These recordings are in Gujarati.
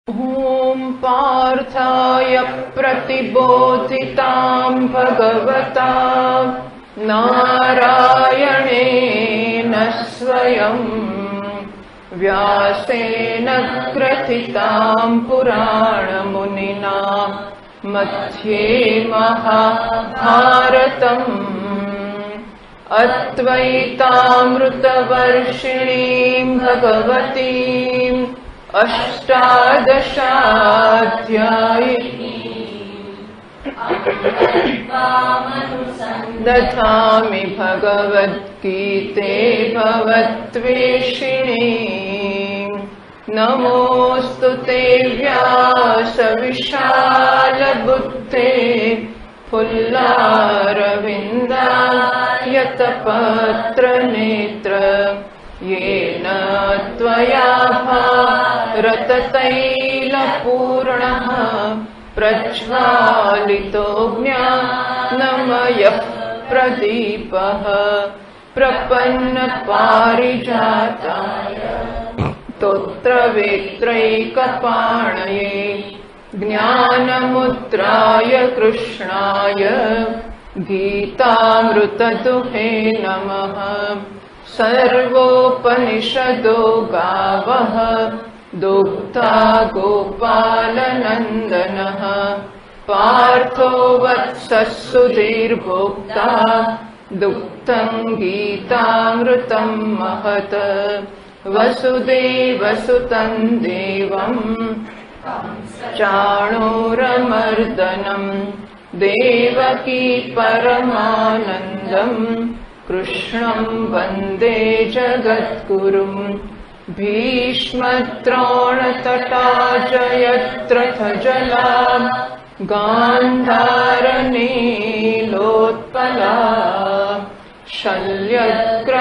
ॐ पार्थाय प्रतिबोधितां भगवता नारायणेन स्वयं व्यासेन ग्रथितां पुराणमुनिना मध्ये महाभारतम् अद्वैतामृतवर्षिणीं भगवतीम् अष्टादशाध्यायिनी दधामि भगवद्गीते भवद्वेषिणी नमोऽस्तु ते व्यासविशालबुद्धे फुल्लारविन्दायतपत्रनेत्र येन त्वया भारततैलपूर्णः प्रज्वालितो ज्ञानमयः प्रदीपः प्रपन्नपारिजाताय स्तोत्रवेत्रैकपाणये ज्ञानमुद्राय कृष्णाय गीतामृतदुहे नमः। सर्वोपनिषदो गावः दुग्धा गोपालनन्दनः पार्थो वत्सः सुधीर्भोक्ता दुग्धं गीतामृतं महत् वसुदेवसुतं देवं चाणूरमर्दनं देवकी परमानन्दम् कृष्णं वन्दे जगद्गुरुं भीष्मद्रोणतटा जयद्रथजला गान्धारनीलोत्पला शल्यग्राहवती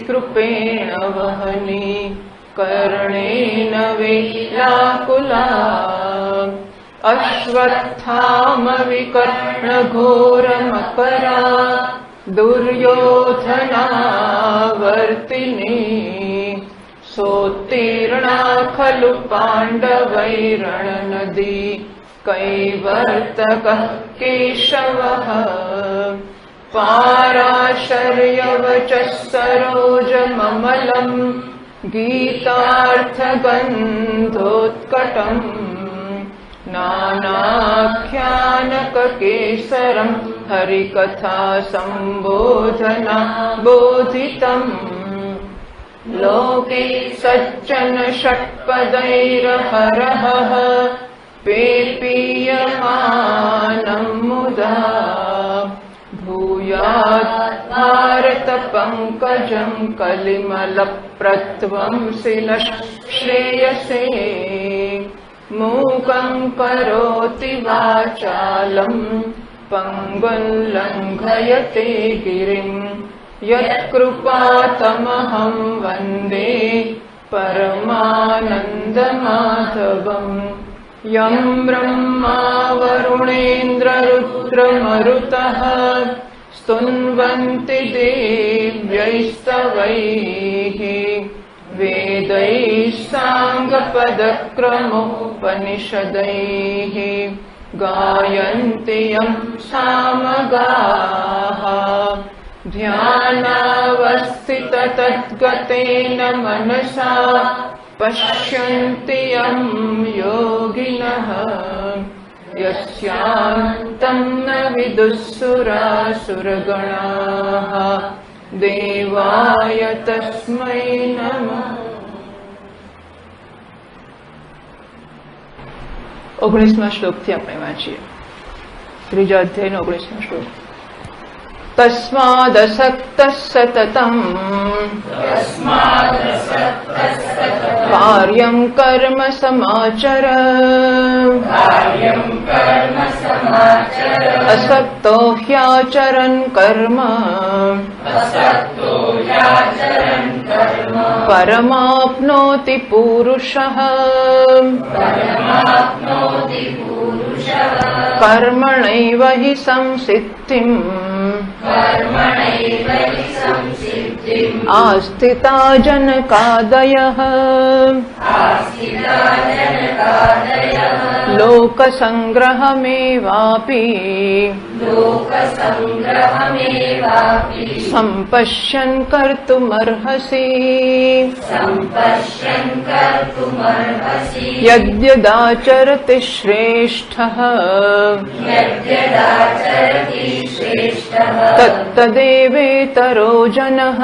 कृपेण वहनी कर्णेन वेलाकुला अश्वत्थामविकर्णघोरमकरा दुर्योधनावर्तिनी सोत्तीर्णा खलु पाण्डवैरणनदी कैवर्तकः केशवः पाराशर्यवचः सरोजममलम् गीतार्थगन्धोत्कटम् नानाख्यानककेसरं हरिकथा सम्बोधना बोधितम् लोके सज्जन षट्पदैरहरहः पेपीयमानं मुदा भूयात् भारत पंकजं कलिमलप्रध्वंसि नः श्रेयसे मूकं करोति वाचालं पंगुं लङ्घयते गिरिं यत्कृपातमहं वन्दे परमानन्दमाधवम् यं ब्रह्मा वरुणेन्द्ररुद्रमरुतः स्तुन्वन्ति देव्यैस्तवैः वेदैः साङ्गपदक्रमोपनिषदैः गायन्ति यं सामगाः ध्यानावस्थिततद्गतेन मनसा पश्यन्ति यं योगिनः यस्यान्तं न विदुःसुरासुरगणाः देवाय तस्मै नमः। 19મા શ્લોકથી આપણે વાંચીએ. ત્રીજા અધ્યાયનો 19મો શ્લોક. तस्मादसक्तः सततं कार्यं कर्म समाचर असक्तो ह्याचरन् कर्म परमाप्नोति पूरुषः कर्मणैव हि संसिद्धिम् आस्थिता जनकादयः लोकसंग्रहमेवापि सम्पश्यन् कर्तुमर्हसि यद्यदाचरति श्रेष्ठः तत्तदेवेतरो जनः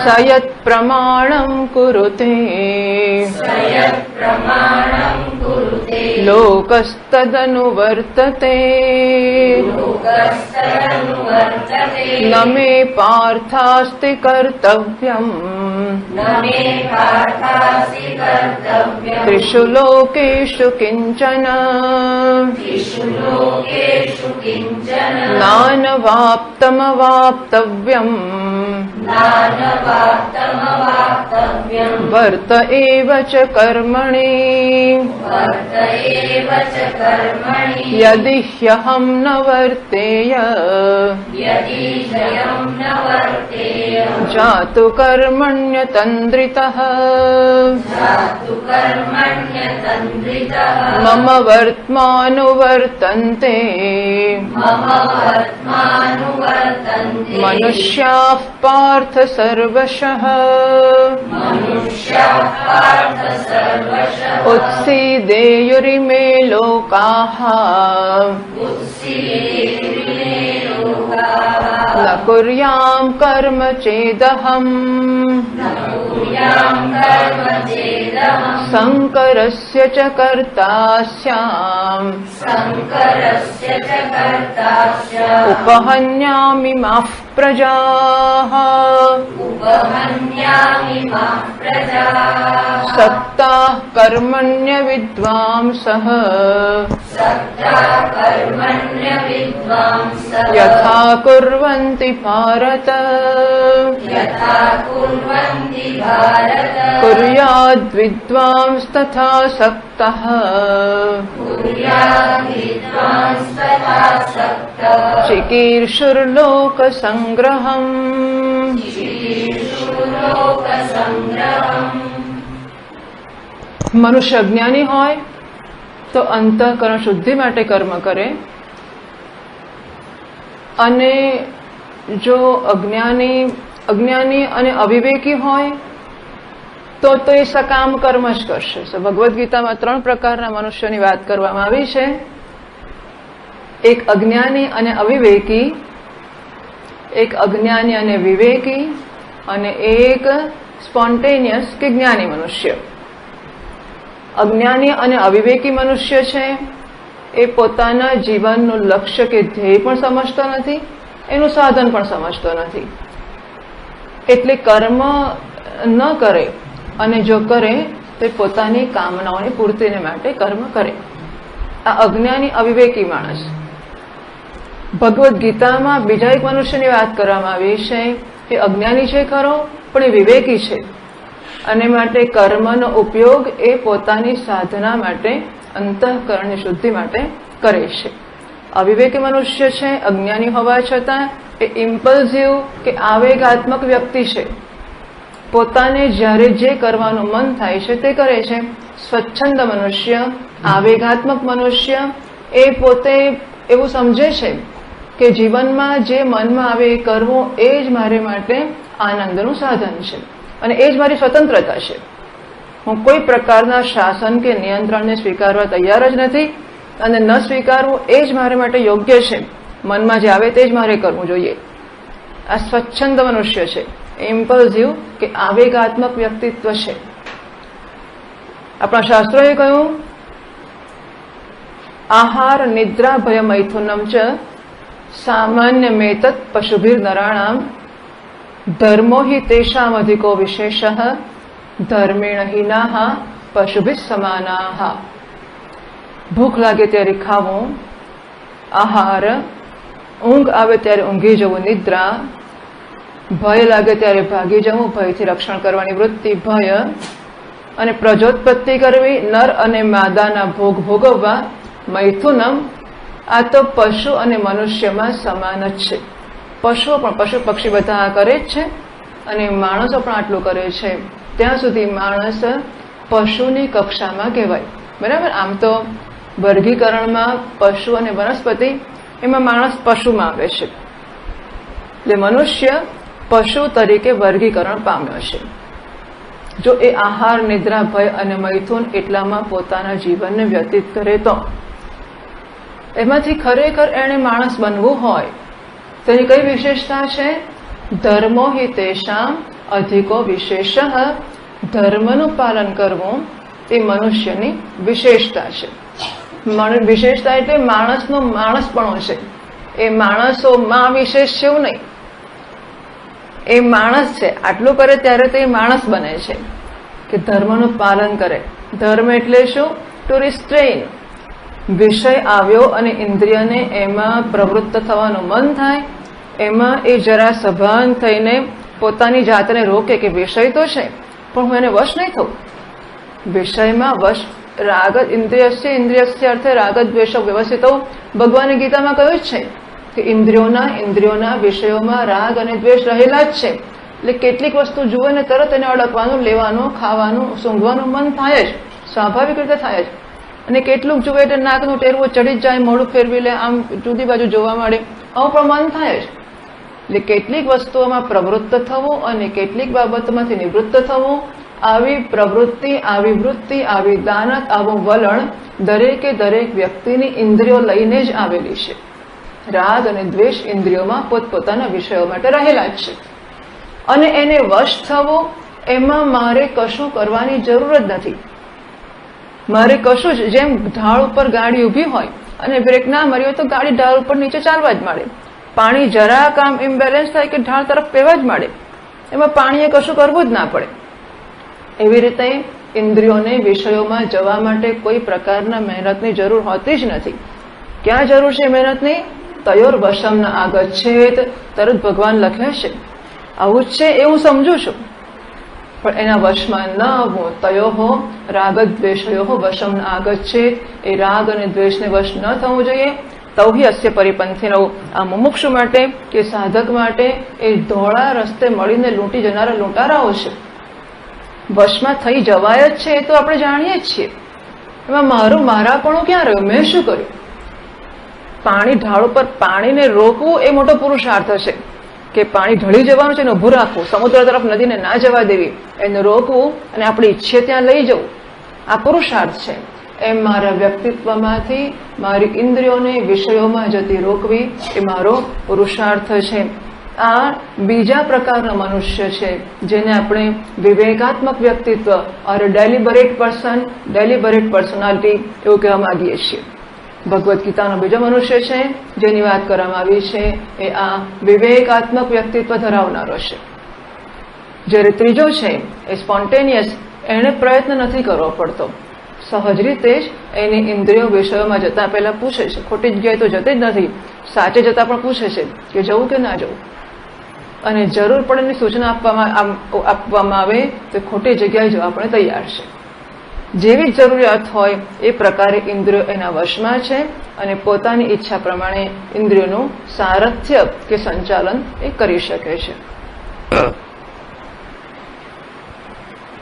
स यत्प्रमाणं कुरुते लोकस्तदनुवर्तते न मे पार्थास्ति कर्तव्यम् त्रिषु लोकेषु किञ्चन नानवाप्तमवाप्तव्यम् वर्त एव च कर्मणि यदि ह्यहं न वर्तेय जातु कर्मण्यतन्द्रितः मम वर्त्मानुवर्तन्ते मनुष्याः पार्थ सर्वशः उत्सीदेयुरिमे लोकाः न कुर्यां कर्म चेदहम् संकरस्य च कर्ता स्याम् उपहन्यामि माः प्रजाः सक्ताः कर्मण्य विद्वांसः यथा कुर्वन्ति भारत कुर्याद्विद्वांस्तथा सक्तः चिकीर्षुर्लोकसंग्रहम् મનુષ્ય અજ્ઞાની હોય તો અંતઃકરણ શુદ્ધિ માટે કર્મ કરે, અને જો અજ્ઞાની અને અવિવેકી હોય તો એ સકામ કર્મ જ કરશે. ભગવદ્ ગીતામાં 3 પ્રકારના મનુષ્યોની વાત કરવામાં આવી છે. એક અજ્ઞાની અને અવિવેકી, એક અજ્ઞાની અને વિવેકી, અને એક સ્પોન્ટેનિયસ કે જ્ઞાની મનુષ્ય. અજ્ઞાની અને અવિવેકી મનુષ્ય છે એ પોતાના જીવનનું લક્ષ્ય કે ધ્યેય પણ સમજતો નથી, એનું સાધન પણ સમજતો નથી, એટલે કર્મ ન કરે, અને જો કરે તો પોતાની કામનાઓની પૂર્તિને માટે કર્મ કરે. આ અજ્ઞાની અવિવેકી માણસ. ભગવદ્ ગીતામાં બીજા એક મનુષ્યની વાત કરવામાં આવી છે. એ અજ્ઞાની છે ખરો, પણ એ વિવેકી છે, અને માટે કર્મનો ઉપયોગ એ પોતાની સાધના માટે, અંતઃકરણની શુદ્ધિ માટે કરે છે. અવિવેકી મનુષ્ય છે, અજ્ઞાની હોવા છતાં એ ઇમ્પલ્સિવ કે આવેગાત્મક વ્યક્તિ છે. પોતાને જ્યારે જે કરવાનું મન થાય છે તે કરે છે. સ્વચ્છંદ મનુષ્ય, આવેગાત્મક મનુષ્ય એ પોતે એવું સમજે છે કે જીવનમાં જે મનમાં આવે એ કરવું એ જ મારે માટે આનંદનું સાધન છે, અને એ જ મારી સ્વતંત્રતા છે. હું કોઈ પ્રકારના શાસન કે નિયંત્રણને સ્વીકારવા તૈયાર જ નથી, અને ન સ્વીકારવું એ જ મારે માટે યોગ્ય છે. મનમાં જે આવે તે જ મારે કરવું જોઈએ. આ સ્વચ્છંદ મનુષ્ય છે, ઇમ્પલ્સિવ કે આવેગાત્મક વ્યક્તિત્વ છે. આપણા શાસ્ત્રોએ કહ્યું, આહાર નિદ્રા ભય મૈથુનમ ચ સામાન્ય મેતત પશુભીર નરાણામ ધર્મો હિ તેષામ અધિકો વિશેષ ધર્મેણ હીનાહ પશુભિ સમાનાહ. ભૂખ લાગે ત્યારે ખાવું, આહાર, ઊંઘ આવે ત્યારે ઊંઘી જવું નિદ્રા, ભય લાગે ત્યારે ભાગી જવું, ભયથી રક્ષણ કરવાની વૃત્તિ ભય, અને પ્રજોત્પત્તિ કરવી, નર અને માદાના ભોગ ભોગવવા મૈથુનમ. આ તો પશુ અને મનુષ્યમાં સમાન જ છે. પશુઓ પણ, પશુ પક્ષી બધા કરે જ છે, અને માણસો પણ આટલું કરે છે. ત્યાં સુધી માણસ પશુની કક્ષામાં કહેવાય. બરાબર. આમ તો વર્ગીકરણમાં પશુ અને વનસ્પતિ, એમાં માણસ પશુમાં આવે છે. એટલે મનુષ્ય પશુ તરીકે વર્ગીકરણ પામ્યો છે. જો એ આહાર, નિદ્રા, ભય અને મૈથુન એટલામાં પોતાના જીવનને વ્યતીત કરે તો એમાંથી ખરેખર એણે માણસ બનવું હોય તેની કઈ વિશેષતા છે? ધર્મો હિ તેષામ અધિકો વિશેષ. ધર્મનું પાલન કરવું એ મનુષ્યની વિશેષતા છે. વિશેષતા એટલે માણસનો માણસપણો છે. એ માણસોમાં વિશેષ છે એવું નહીં. એ માણસ છે, આટલું કરે ત્યારે તે માણસ બને છે કે ધર્મનું પાલન કરે. ધર્મ એટલે શું? ટુ રિસ્ટ્રેઇન. વિષય આવ્યો અને ઇન્દ્રિયને એમાં પ્રવૃત્ત થવાનું મન થાય, એમાં એ જરા સભાન થઈને પોતાની જાતને રોકે કે વિષય તો છે પણ હું એને વશ નહીં થઉં. વિષયમાં વશ રાગ ઇન્દ્રિયસ્ય અર્થે રાગ દ્વેષ વ્યવસ્થિત. ભગવાને ગીતામાં કહ્યું જ છે કે ઇન્દ્રિયોના વિષયોમાં રાગ અને દ્વેષ રહેલા જ છે. એટલે કેટલીક વસ્તુ જુએ ને તરત એને અડકવાનું, લેવાનું, ખાવાનું, સૂંઘવાનું મન થાય જ, સ્વાભાવિક રીતે થાય જ. અને કેટલુંક જુએ એટલે નાકનું ટેરવું ચડી જ જાય, મોઢું ફેરવી લે, આમ જુદી બાજુ જોવા મળે, આવું પણ મન થાય જ. એટલે કેટલીક વસ્તુઓમાં પ્રવૃત્ત થવું અને કેટલીક બાબતોમાંથી નિવૃત્ત થવું, આવી પ્રવૃત્તિ, આવી વૃત્તિ, આવી દાનત, આવું વલણ દરેકે દરેક વ્યક્તિની ઇન્દ્રિયો લઈને જ આવેલી છે. રાગ અને દ્વેષ ઇન્દ્રિયોમાં પોતપોતાના વિષયો માટે રહેલા જ છે. અને એને વશ થવો, એમાં મારે કશું કરવાની જરૂર જ નથી. મારે કશું જ, જેમ ઢાળ ઉપર ગાડી ઊભી હોય અને બ્રેક ના મારી હોય તો ગાડી ઢાળ ઉપર નીચે ચાલવા જ માંડે. પાણી જરાક આમ ઇમ્બેલેન્સ થાય કે ઢાળ તરફ પહેવા જ માંડે. એમાં પાણીએ કશું કરવું જ ના પડે. એવી રીતે ઇન્દ્રિયોને વિષયોમાં જવા માટે કોઈ પ્રકારના મહેનતની જરૂર હોતી જ નથી. ક્યાં જરૂર છે મહેનતની? તયોર વશમ ન આગચ્છેત. તરત ભગવાન લખે છે આવું જ છે એ હું સમજુ છું, પણ એના વશમાં ન આવવું. તયોહો રાગદ્વેષયોહો વશમ ન આગચ્છેત. એ રાગ અને દ્વેષને વશ ન થવું જોઈએ. તૌહિ અસ્ય પરિપંથીનો. આ મુમુક્ષુ માટે કે સાધક માટે એ ધોળા રસ્તે મળીને લૂંટી જનારા લૂંટારાઓ છે. વશમાં થઈ જવાય જ છે એ તો આપણે જાણીએ જ છીએ. એમાં મારાપણું ક્યાં રહ્યું? મેં શું કર્યું? પાણી ઢાળ ઉપર પાણીને રોકવું એ મોટો પુરુષાર્થ છે કે પાણી ઢળી જવાનું છે એને ઊભું રાખવું, સમુદ્ર તરફ નદીને ના જવા દેવી, એને રોકવું અને આપણી ઈચ્છે ત્યાં લઈ જવું, આ પુરુષાર્થ છે. એમ મારા વ્યક્તિત્વમાંથી મારી ઇન્દ્રિયોને વિષયોમાં જતી રોકવી એ મારો પુરુષાર્થ છે. આ બીજા પ્રકારના મનુષ્ય છે જેને આપણે વિવેકાત્મક વ્યક્તિત્વ ઓર ડેલિબરેટ પર્સનાલિટી એવું કહેવા માંગીએ છીએ. ભગવદ્ ગીતાનો બીજો મનુષ્ય છે જેની વાત કરવામાં આવી છે એ આ વિવેકાત્મક વ્યક્તિત્વ ધરાવનારો છે. જ્યારે ત્રીજો છે એ સ્પોન્ટેનિયસ, એને પ્રયત્ન નથી કરવો પડતો, સહજ રીતે જ એની ઇન્દ્રિયો વિષયોમાં જતા પહેલા પૂછે છે. ખોટી જગ્યાએ તો જતી જ નથી, સાચે જતા પણ પૂછે છે કે જવું કે ના જવું. અને જરૂર પડે એની સૂચના આપવામાં આવે તો ખોટી જગ્યાએ જવા પણ તૈયાર છે. જેવી જરૂરિયાત હોય એ પ્રકારે ઇન્દ્રિયો એના વશમાં છે અને પોતાની ઈચ્છા પ્રમાણે ઇન્દ્રિયોનું સારથ્ય કે સંચાલન એ કરી શકે છે.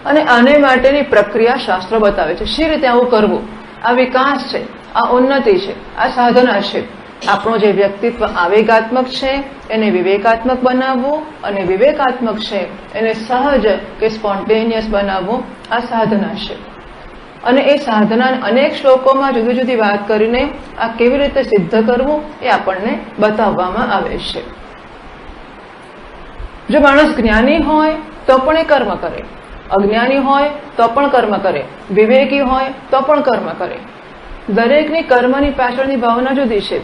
અને આને માટેની પ્રક્રિયા શાસ્ત્રો બતાવે છે. શી રીતે આવું કરવું? આ વિકાસ છે, આ ઉન્નતિ છે, આ સાધના છે. આપણું જે વ્યક્તિત્વ આવેગાત્મક છે એને વિવેકાત્મક બનાવવું અને વિવેકાત્મક છે એને સહજ કે સ્પોન્ટેનિયસ બનાવવું, આ સાધના છે. અને એ સાધના અનેક શ્લોકોમાં જુદી જુદી વાત કરીને આ કેવી રીતે સિદ્ધ કરવું એ આપણને બતાવવામાં આવે છે. જો માણસ જ્ઞાની હોય તો પણ એ કર્મ કરે, અજ્ઞાની હોય તો પણ કર્મ કરે, વિવેકી હોય તો પણ કર્મ કરે. દરેકની કર્મની પાછળની ભાવના જુદી છે.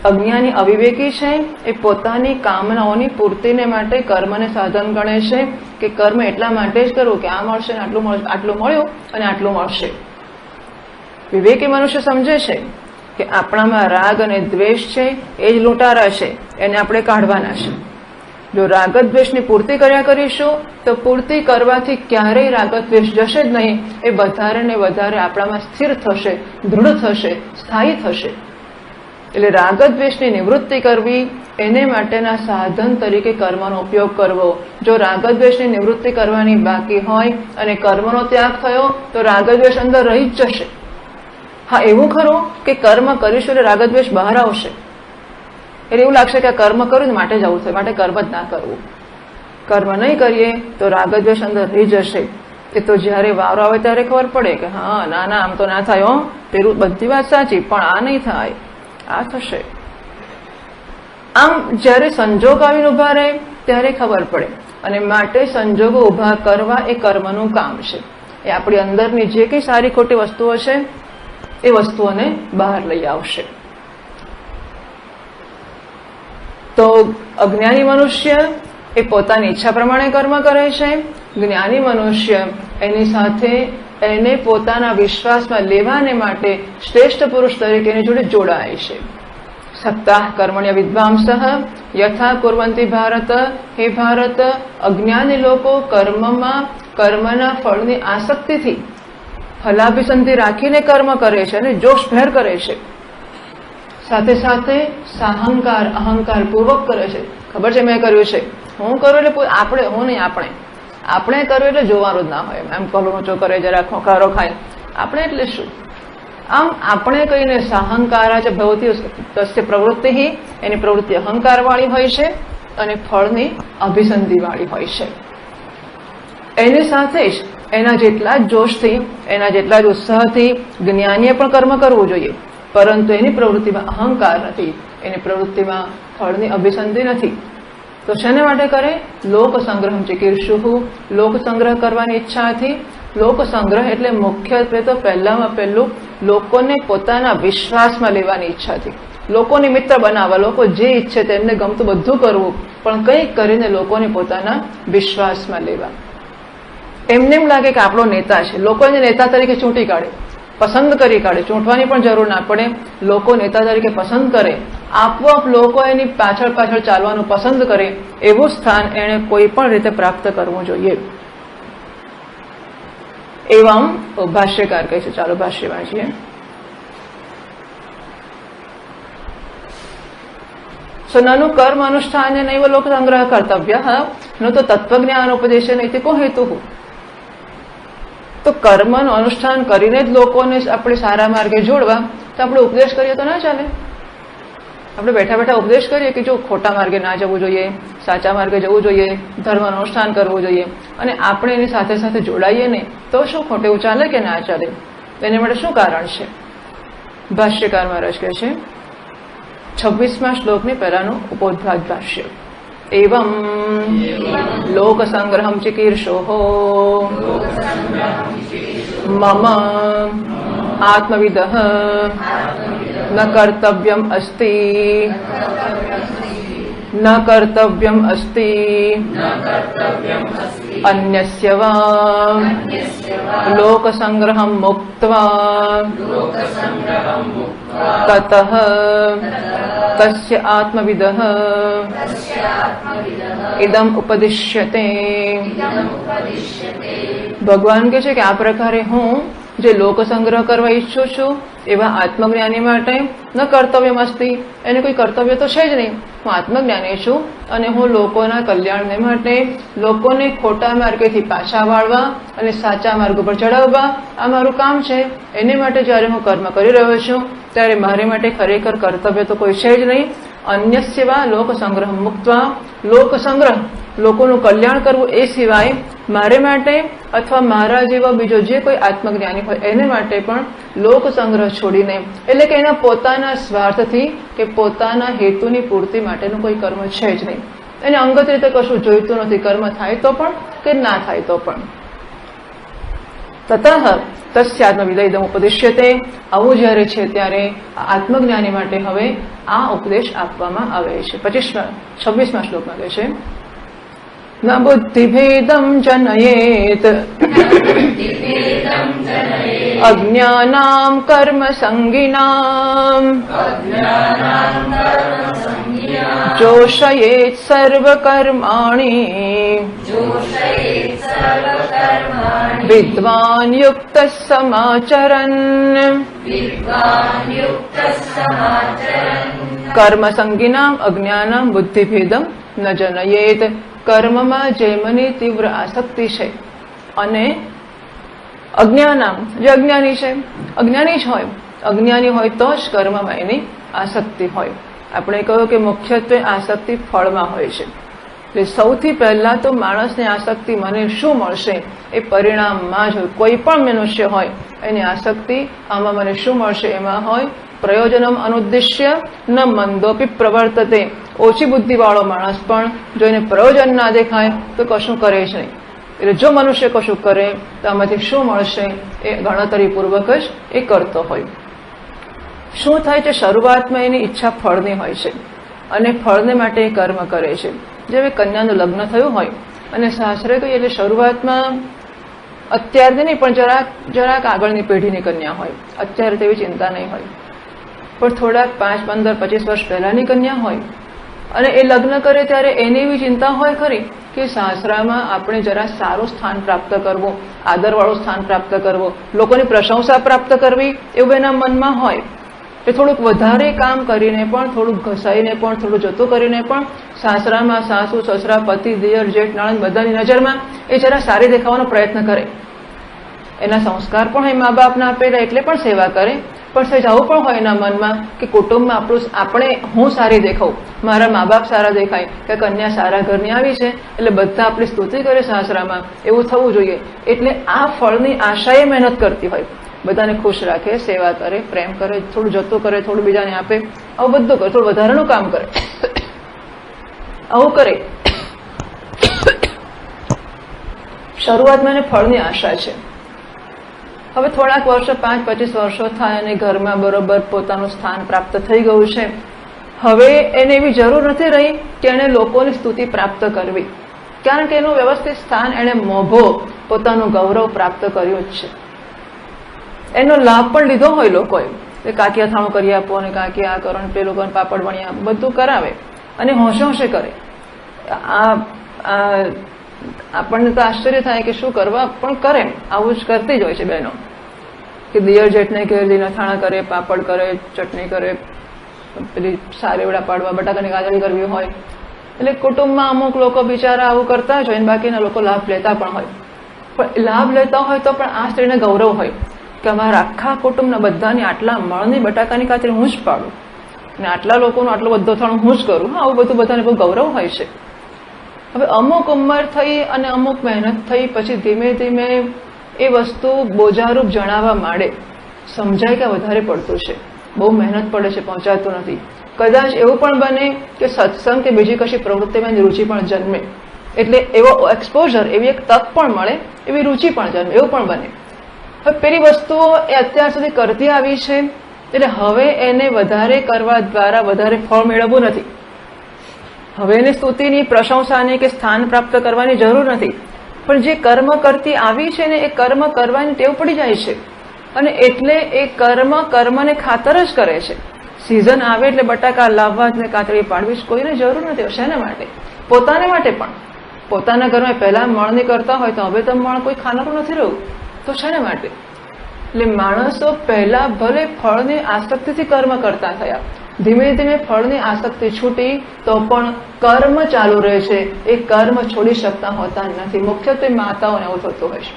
અજ્ઞાની અવિવેકી છે એ પોતાની કામનાઓની પૂર્તિને માટે કર્મને સાધન ગણે છે કે કર્મ એટલા માટે જ કરવું કે આ મળશે, આટલું મળ્યું અને આટલું મળશે. વિવેકી મનુષ્ય સમજે છે કે આપણામાં રાગ અને દ્વેષ છે એ જ લૂંટારા છે, એને આપણે કાઢવાના છે. જો રાગદ્વેષની પૂર્તિ કર્યા કરીશું તો પૂર્તિ કરવાથી ક્યારેય રાગદ્વેષ જશે જ નહીં. એ વધારે ને વધારે આપણામાં સ્થિર થશે, દૃઢ થશે, સ્થાયી થશે. એટલે રાગદ્વેષની નિવૃત્તિ કરવી, એને માટેના સાધન તરીકે કર્મનો ઉપયોગ કરવો. જો રાગદ્વેષની નિવૃત્તિ કરવાની બાકી હોય અને કર્મનો ત્યાગ થયો તો રાગદ્વેષ અંદર રહી જ જશે. હા, એવું ખરું કે કર્મ કરીશું એટલે રાગદ્વેષ બહાર આવશે, એટલે એવું લાગશે કે આ કર્મ કર્યું માટે જ આવું થયું, માટે કર્મ જ ના કરવું. કર્મ નહીં કરીએ તો રાગદ્વેષ અંદર રહી જશે. એ તો જયારે વારો આવે ત્યારે ખબર પડે કે હા, ના ના, આમ તો ના થાય હો, પેલું બધી વાત સાચી, પણ આ નહીં થાય, આ થશે. આમ જયારે સંજોગ આવીને ઉભા રહે ત્યારે ખબર પડે, અને માટે સંજોગો ઉભા કરવા એ કર્મનું કામ છે. એ આપણી અંદરની જે કંઈ સારી ખોટી વસ્તુઓ છે એ વસ્તુઓને બહાર લઈ આવશે. તો અજ્ઞાની મનુષ્ય એ પોતાની ઈચ્છા પ્રમાણે કર્મ કરે છે. જ્ઞાની મનુષ્ય એની સાથે એને પોતાના વિશ્વાસમાં લેવાને માટે શ્રેષ્ઠ પુરુષ તરીકે એની જોડે જોડાય છે. સત્તાહ કર્મણ્ય વિદ્વાંસઃ યથા કુર્વંતિ ભારત. હે ભારત, અજ્ઞાની લોકો કર્મમાં કર્મના ફળની આસક્તિથી ફલાભિસંધિ રાખીને કર્મ કરે છે અને જોશભેર કરે છે. સાથે સાથે સાહંકાર અહંકાર પૂર્વક કરે છે. ખબર છે મેં કર્યું છે, હું કરું એટલે આપણે, હું નહીં આપણે કર્યું એટલે જોવાનું જ ના હોય. એમ કલો ઊંચો કરે, જરા ખોખારો ખાય, આપણે એટલે શું? આમ આપણે કહીને સાહંકારા છે ભવતી તસ્ય પ્રવૃત્તિ, એની પ્રવૃત્તિ અહંકાર વાળી હોય છે અને ફળની અભિસંધિ વાળી હોય છે. એની સાથે જ એના જેટલા જ જોશથી, એના જેટલા જ ઉત્સાહથી જ્ઞાનીએ પણ કર્મ કરવું જોઈએ, પરંતુ એની પ્રવૃત્તિમાં અહંકાર નથી, એની પ્રવૃત્તિમાં ફળની અભિસંધિ નથી. તો શેને માટે કરે? લોક સંગ્રહ ચિકીર્ષુઃ, લોક સંગ્રહ કરવાની ઈચ્છાથી. લોક સંગ્રહ એટલે મુખ્યત્વે તો પહેલામાં પહેલું લોકોને પોતાના વિશ્વાસમાં લેવાની ઈચ્છાથી, લોકોને મિત્ર બનાવવા, લોકો જે ઈચ્છે તેમને ગમતું બધું કરવું, પણ કંઈક કરીને લોકોને પોતાના વિશ્વાસમાં લેવા. એમને એમ લાગે કે આપણો નેતા છે, લોકો એને નેતા તરીકે ચૂંટી કાઢે, પસંદ કરી કાઢે, ચૂંટવાની પણ જરૂર ના પડે, લોકો નેતા તરીકે પસંદ કરે, આપોઆપ લોકો એની પાછળ પાછળ ચાલવાનું પસંદ કરે. એવું સ્થાન એણે કોઈ પણ રીતે પ્રાપ્ત કરવું જોઈએ. એવમ ભાષ્યકાર કહે છે. ચાલો ભાષ્ય વાંચીએ. નનુ કર્મ અનુષ્ઠાન નૈવ લોક સંગ્રહ કર્તવ્ય ન તો તત્વજ્ઞાન ઉપદેશ નૈતિકો હેતુ. તો કર્મનું અનુષ્ઠાન કરીને જ લોકોને આપણે સારા માર્ગે જોડવા, તો આપણે ઉપદેશ કરીએ તો ના ચાલે. આપણે બેઠા બેઠા ઉપદેશ કરીએ કે જો ખોટા માર્ગે ના જવું જોઈએ, સાચા માર્ગે જવું જોઈએ, ધર્મનું અનુષ્ઠાન કરવું જોઈએ, અને આપણે એની સાથે સાથે જોડાઈએ ને તો શું ખોટે એવું ચાલે કે ના ચાલે? એને માટે શું કારણ છે? ભાષ્યકાર મહારાજ કહે છે 26મા શ્લોકની પહેલાનું ઉपोद्घात ભાષ્ય. એવમ લોક સંગ્રહમ ચિકીર્ષોઃ મમ આત્મવિદઃ ન કર્તવ્યમ અસ્તિ અન્યસ્ય વા લોક સંગ્રહમ મુક્ત્વા તતઃ તસ્ય આત્મવિદઃ ઇદમ ઉપદિશ્યતે. ભગવાન કહે છે કે આ પ્રકારે હું જે લોક સંગ્રહ કરવા ઈચ્છું છું એવા આત્મજ્ઞાની માટે ન કર્તવ્ય મસ્તી, એને કોઈ કર્તવ્ય તો છે જ નહીં. હું આત્મજ્ઞાની છું અને હું લોકોના કલ્યાણને માટે લોકોને ખોટા માર્ગેથી પાછા વાળવા અને સાચા માર્ગ ઉપર ચડાવવા આ મારું કામ છે. એને માટે જ્યારે હું કર્મ કરી રહ્યો છું ત્યારે મારે માટે ખરેખર કર્તવ્ય તો કોઈ છે જ નહીં. અન્યસ્ય વા લોક સંગ્રહ મુક્ત્વા, લોક સંગ્રહ લોકોનું કલ્યાણ કરવું એ સિવાય મારે માટે અથવા મારા જેવા બીજો જે કોઈ આત્મજ્ઞાની હોય એને માટે પણ લોક સંગ્રહ છોડીને, એટલે કે એના પોતાના સ્વાર્થથી કે પોતાના હેતુની પૂર્તિ માટેનું કોઈ કર્મ છે જ નહીં. એને અંગત રીતે કશું જોઈતું નથી, કર્મ થાય તો પણ કે ના થાય તો પણ. તતઃ તસ્યાત્મવિદમ ઉપદિશ્યતે. આવું જ્યારે છે ત્યારે આત્મજ્ઞાની માટે હવે આ ઉપદેશ આપવામાં આવે છે. 26મા શ્લોકમાં કહે છે ન બુદ્ધિભેદમ જનયેત અજ્ઞાનામ કર્મ સંગિનામ જોષયેત સર્વ કર્માણિ વિદ્વાન યુક્ત સમાચરન કર્મ સંગિનામ અજ્ઞાનામ બુદ્ધિભેદમ ન જનયેત. કર્મમાં જેમની તીવ્ર આસક્તિ છે અને અજ્ઞાનામ જે અજ્ઞાની છે, અજ્ઞાની જ હોય, અજ્ઞાની હોય તો જ કર્મમાં એની આસક્તિ હોય. આપણે કહ્યું કે મુખ્યત્વે આસક્તિ ફળમાં હોય છે. એટલે સૌથી પહેલા તો માણસની આસક્તિ મને શું મળશે એ પરિણામમાં જ હોય. કોઈ પણ મનુષ્ય હોય એની આસક્તિ આમાં મને શું મળશે એમાં હોય. પ્રયોજનમ અનુદ્દેશ્ય ન મંદોપી પ્રવર્તતે. ઓછી બુદ્ધિવાળો માણસ પણ જો એને પ્રયોજન ના દેખાય તો કશું કરે જ નહીં. એટલે જો મનુષ્ય કશું કરે તો આમાંથી શું મળશે એ ગણતરીપૂર્વક જ એ કરતો હોય. શું થાય છે, શરૂઆતમાં એની ઈચ્છા ફળની હોય છે અને ફળને માટે એ કર્મ કરે છે. જેમ કન્યાનું લગ્ન થયું હોય અને સાસરે ગઈ એટલે શરૂઆતમાં અત્યારની નહીં પણ જરાક આગળની પેઢીની કન્યા હોય, અત્યારે તેવી ચિંતા નહીં હોય, પણ થોડાક 5, 15, 25 વર્ષ પહેલાની કન્યા હોય અને એ લગ્ન કરે ત્યારે એની એવી ચિંતા હોય ખરી કે સાસરામાં આપણે જરા સારું સ્થાન પ્રાપ્ત કરવું, આદરવાળું સ્થાન પ્રાપ્ત કરવું, લોકોની પ્રશંસા પ્રાપ્ત કરવી એવું એના મનમાં હોય. એ થોડુંક વધારે કામ કરીને પણ, થોડુંક ઘસાઈને પણ, થોડું જતું કરીને પણ સાસરામાં સાસુ, સસરા, પતિ, દિયર, જેઠ, નણંદ બધાની નજરમાં એ જરા સારી દેખાવાનો પ્રયત્ન કરે. એના સંસ્કાર પણ હોય મા બાપના આપેલા એટલે પણ સેવા કરે, પણ સહેજ આવું પણ હોય એના મનમાં કે કુટુંબમાં હું સારી દેખાઉં, મારા મા બાપ સારા દેખાય કે કન્યા સારા ઘરની આવી છે એટલે બધા આપણી સ્તુતિ કરે સાસરામાં, એવું થવું જોઈએ. એટલે આ ફળની આશાએ મહેનત કરતી હોય. બધાને ખુશ રાખે, સેવા કરે, પ્રેમ કરે, થોડું જતું કરે, થોડું બીજાને આપે, આવું બધું કરે, થોડું વધારાનું કામ કરે, આવું કરે. શરૂઆતમાં એને ફળની આશા છે. હવે થોડાક વર્ષો, 5-25 વર્ષો થાય અને ઘરમાં બરોબર પોતાનું સ્થાન પ્રાપ્ત થઈ ગયું છે. હવે એને એવી જરૂર નથી રહી કે એને લોકોની સ્તુતિ પ્રાપ્ત કરવી, કારણ કે એનું વ્યવસ્થિત સ્થાન એને મોભો પોતાનું ગૌરવ પ્રાપ્ત કર્યું જ છે. એનો લાભ પણ લીધો હોય લોકોએ કે કાકી અથાણું કરી આપો અને કાકી આ કરો, પેલું લોકોને પાપડ વણી આપો, બધું કરાવે અને હોંશે હોંશે કરે. આપણને તો આશ્ચર્ય થાય કે શું કરવા, પણ કરે. આવું જ કરતી જ હોય છે બહેનો કે દિયર જેઠને ઘેર જઈને અથાણા કરે, પાપડ કરે, ચટણી કરે, પેલી સારેવડા પાડવા, બટાકાની ગાજળી કરવી હોય. એટલે કુટુંબમાં અમુક લોકો બિચારા આવું કરતા જ હોય અને બાકીના લોકો લાભ લેતા પણ હોય. પણ લાભ લેતા હોય તો પણ આ સ્ત્રીને ગૌરવ હોય કે અમારા આખા કુટુંબના બધાની આટલા મળની બટાકાની કાતરી હું જ પાડું અને આટલા લોકોનું આટલો બધો થાણું હું જ કરું. આવું બધું બધાને બહુ ગૌરવ હોય છે. હવે અમુક ઉંમર થઈ અને અમુક મહેનત થઈ પછી ધીમે ધીમે એ વસ્તુ બોજારૂપ જણાવવા માંડે, સમજાય કે વધારે પડતું છે, બહુ મહેનત પડે છે, પહોંચાતું નથી. કદાચ એવું પણ બને કે સત્સંગ કે બીજી કશી પ્રવૃત્તિમાં રુચિ પણ જન્મે, એટલે એવો એક્સપોઝર, એવી એક તક પણ મળે, એવી રુચિ પણ જન્મે, એવું પણ બને. હવે પેલી વસ્તુઓ એ અત્યાર સુધી કરતી આવી છે એટલે હવે એને વધારે કરવા દ્વારા વધારે ફળ મેળવવું નથી. હવે એને સ્તુતિની, પ્રશંસાની કે સ્થાન પ્રાપ્ત કરવાની જરૂર નથી. પણ જે કર્મ કરતી આવી છે ને એ કર્મ કરવાની ટેવ પડી જાય છે અને એટલે એ કર્મને ખાતર જ કરે છે. સિઝન આવે એટલે બટાકા લાવવા ને કાતરી પાડવી જ કોઈને જરૂર નથી. શેના માટે? પોતાને માટે પણ. પોતાના ઘરમાં પહેલા મળની કરતા હોય તો હવે તો મળ કોઈ ખાનારું નથી રહ્યું તો શેના માટે? એટલે માણસો પહેલા ભલે ફળની આસક્તિથી કર્મ કરતા થયા, ધીમે ધીમે ફળની આસક્તિ છૂટી તો પણ કર્મ ચાલુ રહે છે. એ કર્મ છોડી શકતા હોતા નથી. મુખ્યત્વે માતાઓને આવું થતું હોય છે.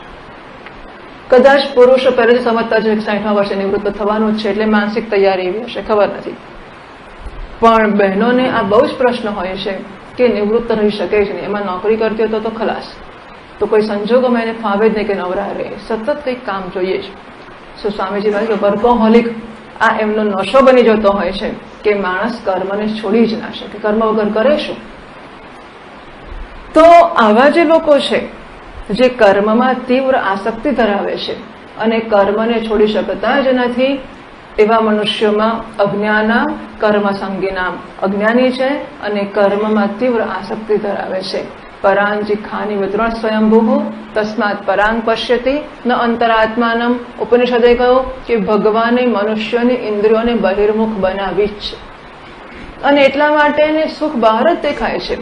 કદાચ પુરુષો પહેલેથી સમજતા છે 60મા વર્ષે નિવૃત્ત થવાનું જ છે એટલે માનસિક તૈયારી એવી હશે, ખબર નથી. પણ બહેનોને આ બહુ જ પ્રશ્ન હોય છે કે નિવૃત્ત રહી શકે જ નહીં, એમાં નોકરી કરતી હોય તો ખલાસ, તો કોઈ સંજોગોમાં એને ફાવે જ નહીં કે નવરા રહે, સતત કંઈક કામ જોઈએ જ. સો સ્વામીજી કહે કે વર્કોહોલિક આ એમનો નશો બની જતો હોય છે કે માણસ કર્મને છોડી જ ના શકે, કર્મ વગર કરે શું? તો આવા જે લોકો છે જે કર્મમાં તીવ્ર આસક્તિ ધરાવે છે અને કર્મને છોડી શકતા જ નથી, એવા મનુષ્યોમાં અજ્ઞાના કર્મ સંગીનામ, અજ્ઞાની છે અને કર્મમાં તીવ્ર આસક્તિ ધરાવે છે. પરાંચિખાની વિતરણ સ્વયંભૂ તસ્માત પરાંગ પશ્યતિ ન અંતરાત્માનમ. ઉપનિષદે કહ્યું કે ભગવાને મનુષ્યની ઇન્દ્રિયોને બહિર્મુખ બનાવી જ છે અને એટલા માટે એને સુખ બહાર જ દેખાય છે.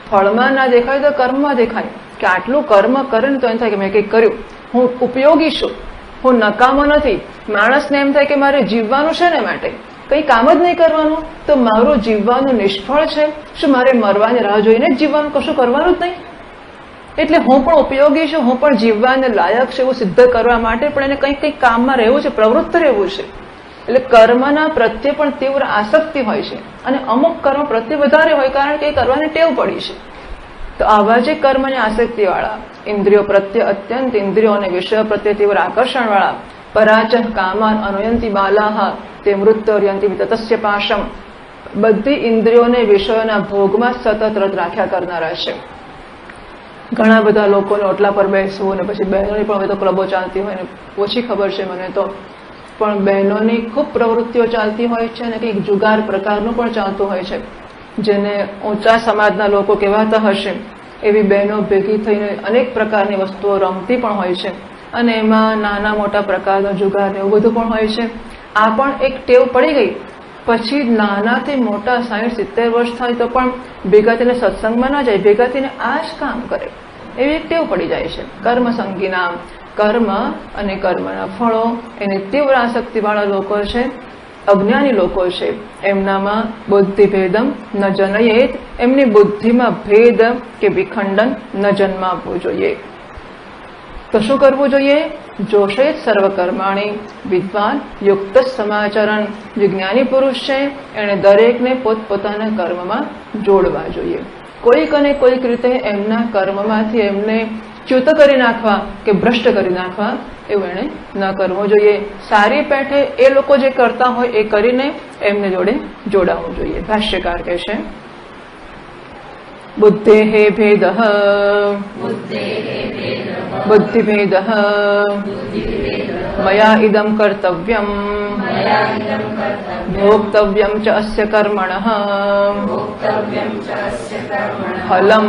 ફળમાં ના દેખાય તો કર્મમાં દેખાય કે આટલું કર્મ કરે ને તો એમ થાય કે મેં કંઈક કર્યું, હું ઉપયોગી છું, હું નકામો નથી. માણસને એમ થાય કે મારે જીવવાનું છે ને માટે કંઈ કામ જ નહીં કરવાનું તો મારું જીવવાનું નિષ્ફળ છે. શું મારે મરવાની રાહ જોઈને જ જીવવાનું, કશું કરવાનું જ નહીં? એટલે હું પણ ઉપયોગી છું, હું પણ જીવવાને લાયક છે એવું સિદ્ધ કરવા માટે પણ એને કંઈક કંઈક કામમાં રહેવું છે, પ્રવૃત્ત રહેવું છે. એટલે કર્મના પ્રત્યે પણ તીવ્ર આસક્તિ હોય છે અને અમુક કર્મ પ્રત્યે વધારે હોય કારણ કે એ કરવાની ટેવ પડી છે. તો આવા જે કર્મની આસક્તિવાળા, ઇન્દ્રિયો પ્રત્યે અત્યંત ઇન્દ્રિયો અને વિષયો પ્રત્યે તીવ્ર આકર્ષણવાળા, પરાચઃ કામાન અનુયંતિ બાલાહ તે મૃત્યુર્યંતિ વિતતસ્ય પાશમ, બધી ઇન્દ્રિયોને વિષયોના ભોગમાં સતત રત રાખ્યા કરનારા છે. ઘણા બધા લોકોને ઓટલા પર બેસવું અને પછી બહેનોની પણ હવે તો ક્લબો ચાલતી હોય ને ઓછી ખબર છે મને તો, પણ બહેનોની ખૂબ પ્રવૃત્તિઓ ચાલતી હોય છે અને કંઈક જુગાર પ્રકારનું પણ ચાલતું હોય છે, જેને ઊંચા સમાજના લોકો કહેવાતા હશે એવી બહેનો ભેગી થઈને અનેક પ્રકારની વસ્તુઓ રમતી પણ હોય છે અને એમાં નાના મોટા પ્રકારનો જુગાર એવું બધું પણ હોય છે. આ પણ એક ટેવ પડી ગઈ. પછી નાનાથી મોટા 60-70 વર્ષ થાય તો પણ ભેગા થઈને સત્સંગમાં ના જાય, ભેગા થઈને આ જ કામ કરે એવી એક ટેવ પડી જાય છે. કર્મ સંગીના, કર્મ અને કર્મના ફળો એની તીવ્ર આસક્તિવાળા લોકો છે, અજ્ઞાની લોકો છે. એમનામાં બુદ્ધિ ભેદમ ન જનયેત, એમની બુદ્ધિમાં ભેદ કે વિખંડન ન જન્માવવું જોઈએ. તો શું કરવું જોઈએ? જોશેત સર્વકર્માણી વિદ્વાન યુક્ત સમાચરણ. વિજ્ઞાની પુરુષ છે એણે દરેકને પોતપોતાના કર્મમાં જોડવા જોઈએ. કોઈક અને કોઈક રીતે એમના કર્મમાંથી એમને ચ્યુત કરી નાખવા કે ભ્રષ્ટ કરી નાખવા એવું એણે ન કરવું જોઈએ. સારી પેઠે એ લોકો જે કરતા હોય એ કરીને એમને જોડે જોડાવવું જોઈએ. ભાષ્યકાર કહે છે બુદ્ધેઃ ભેદઃ બુદ્ધિભેદઃ મયા ઇદં કર્તવ્યમ ભોક્તવ્યમ ચ અસ્ય કર્મણઃ ફલમ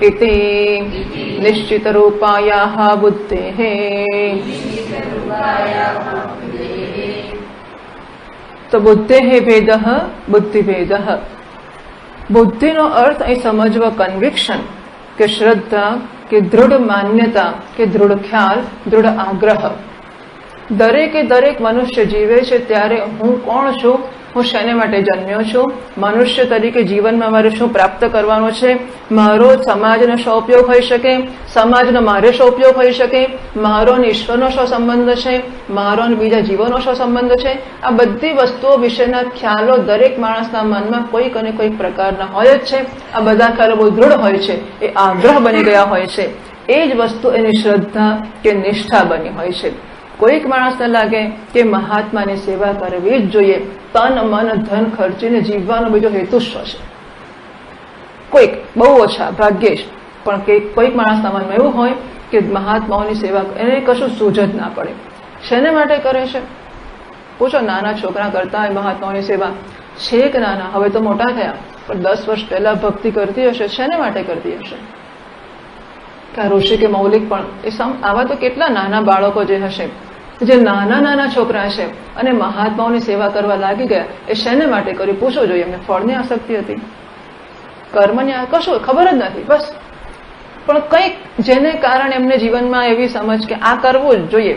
ઇતિ નિશ્ચિતરૂપાયાઃ બુદ્ધેઃ. તો બુદ્ધેઃ ભેદઃ બુદ્ધિભેદઃ. બુદ્ધિનો અર્થ અહીં સમજવો કન્વિક્શન કે શ્રદ્ધા કે દૃઢ માન્યતા કે દૃઢ ખ્યાલ, દૃઢ આગ્રહ. દરેકે દરેક મનુષ્ય જીવે છે ત્યારે હું કોણ છું, હું શેને માટે જન્મ્યો છું, મનુષ્ય તરીકે જીવનમાં મારે શું પ્રાપ્ત કરવાનું છે, મારો સમાજનો શો ઉપયોગ હોઈ શકે, સમાજનો મારે શો ઉપયોગ હોઈ શકે, મારો અને ઈશ્વરનો શો સંબંધ છે, મારો અને બીજા જીવોનો શો સંબંધ છે. આ બધી વસ્તુઓ વિશેના ખ્યાલો દરેક માણસના મનમાં કોઈક અને કોઈક પ્રકારના હોય જ છે. આ બધા ખ્યાલો બહુ દૃઢ હોય છે, એ આગ્રહ બની ગયા હોય છે. એ જ વસ્તુ એની શ્રદ્ધા કે નિષ્ઠા બની હોય છે. કોઈક માણસને લાગે કે મહાત્માની સેવા કરવી જ જોઈએ, તન મન ધન ખર્ચીને જીવવાનો બીજો હેતુ શું છે? કોઈક, બહુ ઓછા, ભાગ્યેશ, પણ કોઈક માણસના મનમાં એવું હોય કે મહાત્માઓની સેવા એને કશું સૂઝ જ ના પડે. શેને માટે કરે છે? પૂછો, નાના છોકરા કરતા હોય મહાત્માઓની સેવા, છેક નાના, હવે તો મોટા થયા, પણ 10 વર્ષ પહેલા ભક્તિ કરતી હશે, શેને માટે કરતી હશે? કે ઋષિ કે મૌલિક પણ આવા તો કેટલા નાના બાળકો જે હશે જે નાના નાના છોકરા છે અને મહાત્માઓની સેવા કરવા લાગી ગયા, એ શેને માટે કર્યું? પૂછવું જોઈએ. એમને ફળની આસક્તિ હતી, કર્મની કશું ખબર જ નથી બસ. પણ કંઈક જેને કારણે એમને જીવનમાં એવી સમજ કે આ કરવું જ જોઈએ.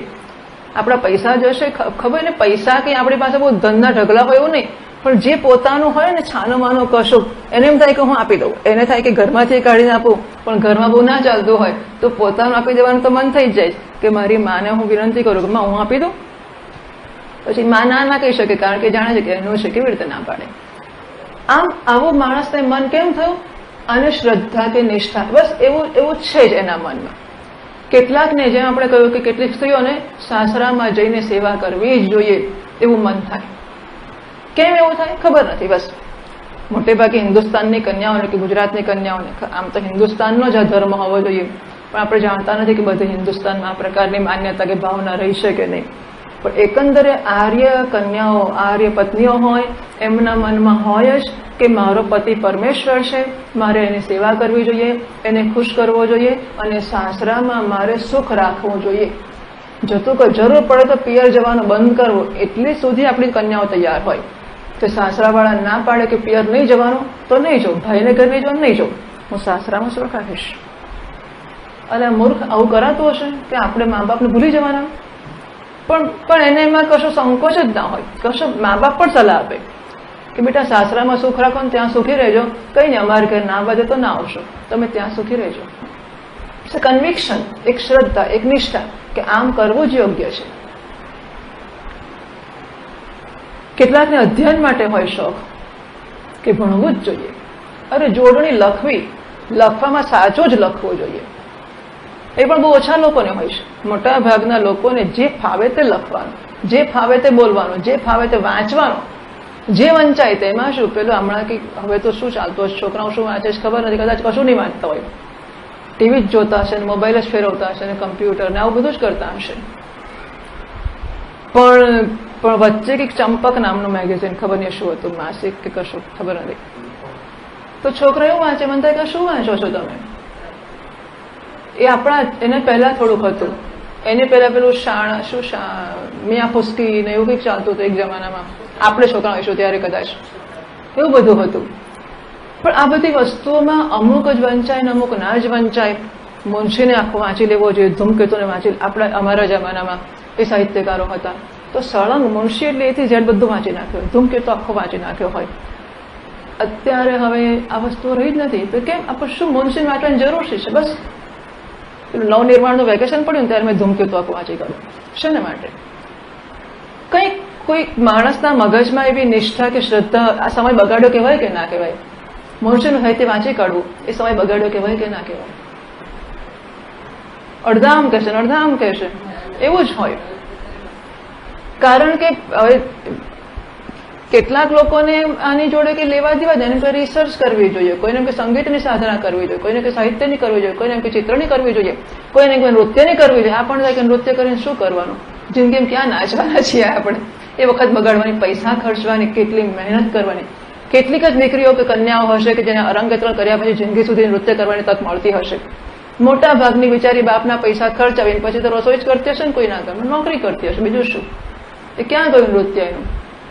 આપણા પૈસા જશે, ખબર ને, પૈસા કંઈ આપણી પાસે બહુ ધનના ઢગલા હોય એવું નહીં, પણ જે પોતાનું હોય ને છાનો માનો કશું, એને એમ થાય કે હું આપી દઉં. એને થાય કે ઘરમાંથી કાઢીને આપું, પણ ઘરમાં બહુ ના ચાલતું હોય તો પોતાનું આપી દેવાનું તો મન થઈ જ જાય કે મારી માને હું વિનંતી કરું કે માં હું આપી દઉં. પછી માં ના કહી શકે કારણ કે જાણે છે કે એનું છે, કેવી રીતે ના પાડે. આમ આવું માણસને મન કેમ થયું? અને શ્રદ્ધા કે નિષ્ઠા, બસ એવું છે જ એના મનમાં. કેટલાકને જેમ આપણે કહ્યું કે કેટલીક સ્ત્રીઓને સાસરામાં જઈને સેવા કરવી જ જોઈએ એવું મન થાય. કેમ એવું થાય ખબર નથી. બસ મોટે ભાગે હિન્દુસ્તાનની કન્યાઓને કે ગુજરાતની કન્યાઓને, આમ તો હિન્દુસ્તાનનો જ આ ધર્મ હોવો જોઈએ, પણ આપણે જાણતા નથી કે બધે હિન્દુસ્તાનમાં આ પ્રકારની માન્યતા કે ભાવના રહી છે કે નહીં. પણ એકંદરે આર્ય કન્યાઓ, આર્ય પત્નીઓ હોય, એમના મનમાં હોય જ કે મારો પતિ પરમેશ્વર છે, મારે એની સેવા કરવી જોઈએ, એને ખુશ કરવો જોઈએ, અને સાસરામાં મારે સુખ રાખવું જોઈએ. જરૂર પડે તો પિયર જવાનું બંધ કરવું, એટલી સુધી આપણી કન્યાઓ તૈયાર હોય. તો સાસરાવાળા ના પાડે કે પિયર નહીં જવાનું, તો નહીં જાઉં, ભાઈને ઘર નહીં જવાનું, નહીં જાઉં, હું સાસરામાં સુખ રાખીશ. અને મૂર્ખ આવું કરાતું હશે કે આપણે મા બાપને ભૂલી જવાના, પણ એને એમાં કશો સંકોચ જ ના હોય. કશો મા બાપ પણ સલાહ આપે કે બેટા સાસરામાં સુખ રાખો ને ત્યાં સુખી રહેજો, કઈ નહીં અમારે ઘર ના બાજે તો ના આવશો, તમે ત્યાં સુખી રહેજો. કન્વિક્શન, એક શ્રદ્ધા, એક નિષ્ઠા કે આમ કરવું જ યોગ્ય છે. કેટલાકને અધ્યયન માટે હોય શોખ કે ભણવું જ જોઈએ. અરે જોડણી લખવામાં સાચો જ લખવો જોઈએ. એ પણ બહુ ઓછા લોકોને હોય છે. મોટા ભાગના લોકોને જે ફાવે તે લખવાનું, જે ફાવે તે બોલવાનું, જે ફાવે તે વાંચવાનું, જે વંચાય તેમાં શું. પેલું હમણાં કે હવે તો શું ચાલતું હશે, છોકરાઓ શું વાંચે છે ખબર નથી, કદાચ કશું નહીં વાંચતા હોય, ટીવી જ જોતા હશે, મોબાઈલ જ ફેરવતા હશે, કમ્પ્યુટર ને આવું બધું જ કરતા હશે. પણ વચ્ચે કંઈક ચંપક નામનું મેગેઝિન, ખબર નહીં શું હતું, માસિક કે કશું ખબર નથી, તો છોકરા એવું વાંચે, મને થાય કે શું વાંચો છો તમે. એ આપણા એને પહેલા થોડુંક હતું, એને પહેલા પેલું મિયા ફુસ્કી ને એવું કંઈક ચાલતું હતું એક જમાનામાં, આપણે છોકરા હોઈશું ત્યારે કદાચ એવું બધું હતું. પણ આ બધી વસ્તુઓમાં અમુક જ વંચાય ને અમુક ના જ વંચાય. મુનશીને આખો વાંચી લેવો જોઈએ, ધૂમકેતુને વાંચી, અમારા જમાનામાં એ સાહિત્યકારો હતા તો સળંગ મુનશી એટલે એથી જેડ બધું વાંચી નાખ્યો, ધૂમકેતુ આખો વાંચી નાખ્યો હોય. અત્યારે હવે આ વસ્તુઓ રહી જ નથી, તો કેમ આપણે શું મુનશી વાંચવાની જરૂર છે? બસ નવનિર્માણનું વેકેશન પડ્યું ને ત્યારે મેં ધૂમકેતુ આખું વાંચી ગયું. શેના માટે? કંઈક કોઈ માણસના મગજમાં એવી નિષ્ઠા કે શ્રદ્ધા, આ સમય બગાડ્યો કહેવાય કે ના કહેવાય? મુનશીનું સાહિત્ય વાંચી કાઢવું એ સમય બગાડ્યો કહેવાય કે ના કહેવાય? અડધા આમ કહેશે, અડધા આમ કહેશે, એવું જ હોય. કારણ કે હવે કેટલાક લોકોને આની જોડે કે લેવા દેવા જાય, એને કોઈ રિસર્ચ કરવી જોઈએ, કોઈને કે સંગીતની સાધના કરવી જોઈએ, કોઈને કે સાહિત્યની કરવી જોઈએ, કોઈને કે ચિત્રની કરવી જોઈએ, કોઈને કોઈ નૃત્યની કરવી જોઈએ. આ પણ થાય કે નૃત્ય કરીને શું કરવાનું, જિંદગીમાં ક્યાં નાચવાના છીએ આપણે? એ વખત બગાડવાની, પૈસા ખર્ચવાની, કેટલી મહેનત કરવાની. કેટલીક જ દીકરીઓ કે કન્યાઓ હશે કે જેને અરંગેત્રણ કર્યા પછી જિંદગી સુધી નૃત્ય કરવાની તક મળતી હશે. મોટા ભાગની બિચારી બાપના પૈસા ખર્ચાવીને પછી તો રસોઈ જ કરતી હશે ને, કોઈ ના કરે, નોકરી કરતી હશે, બીજું શું. એ ક્યાં ગયું નૃત્ય એનું?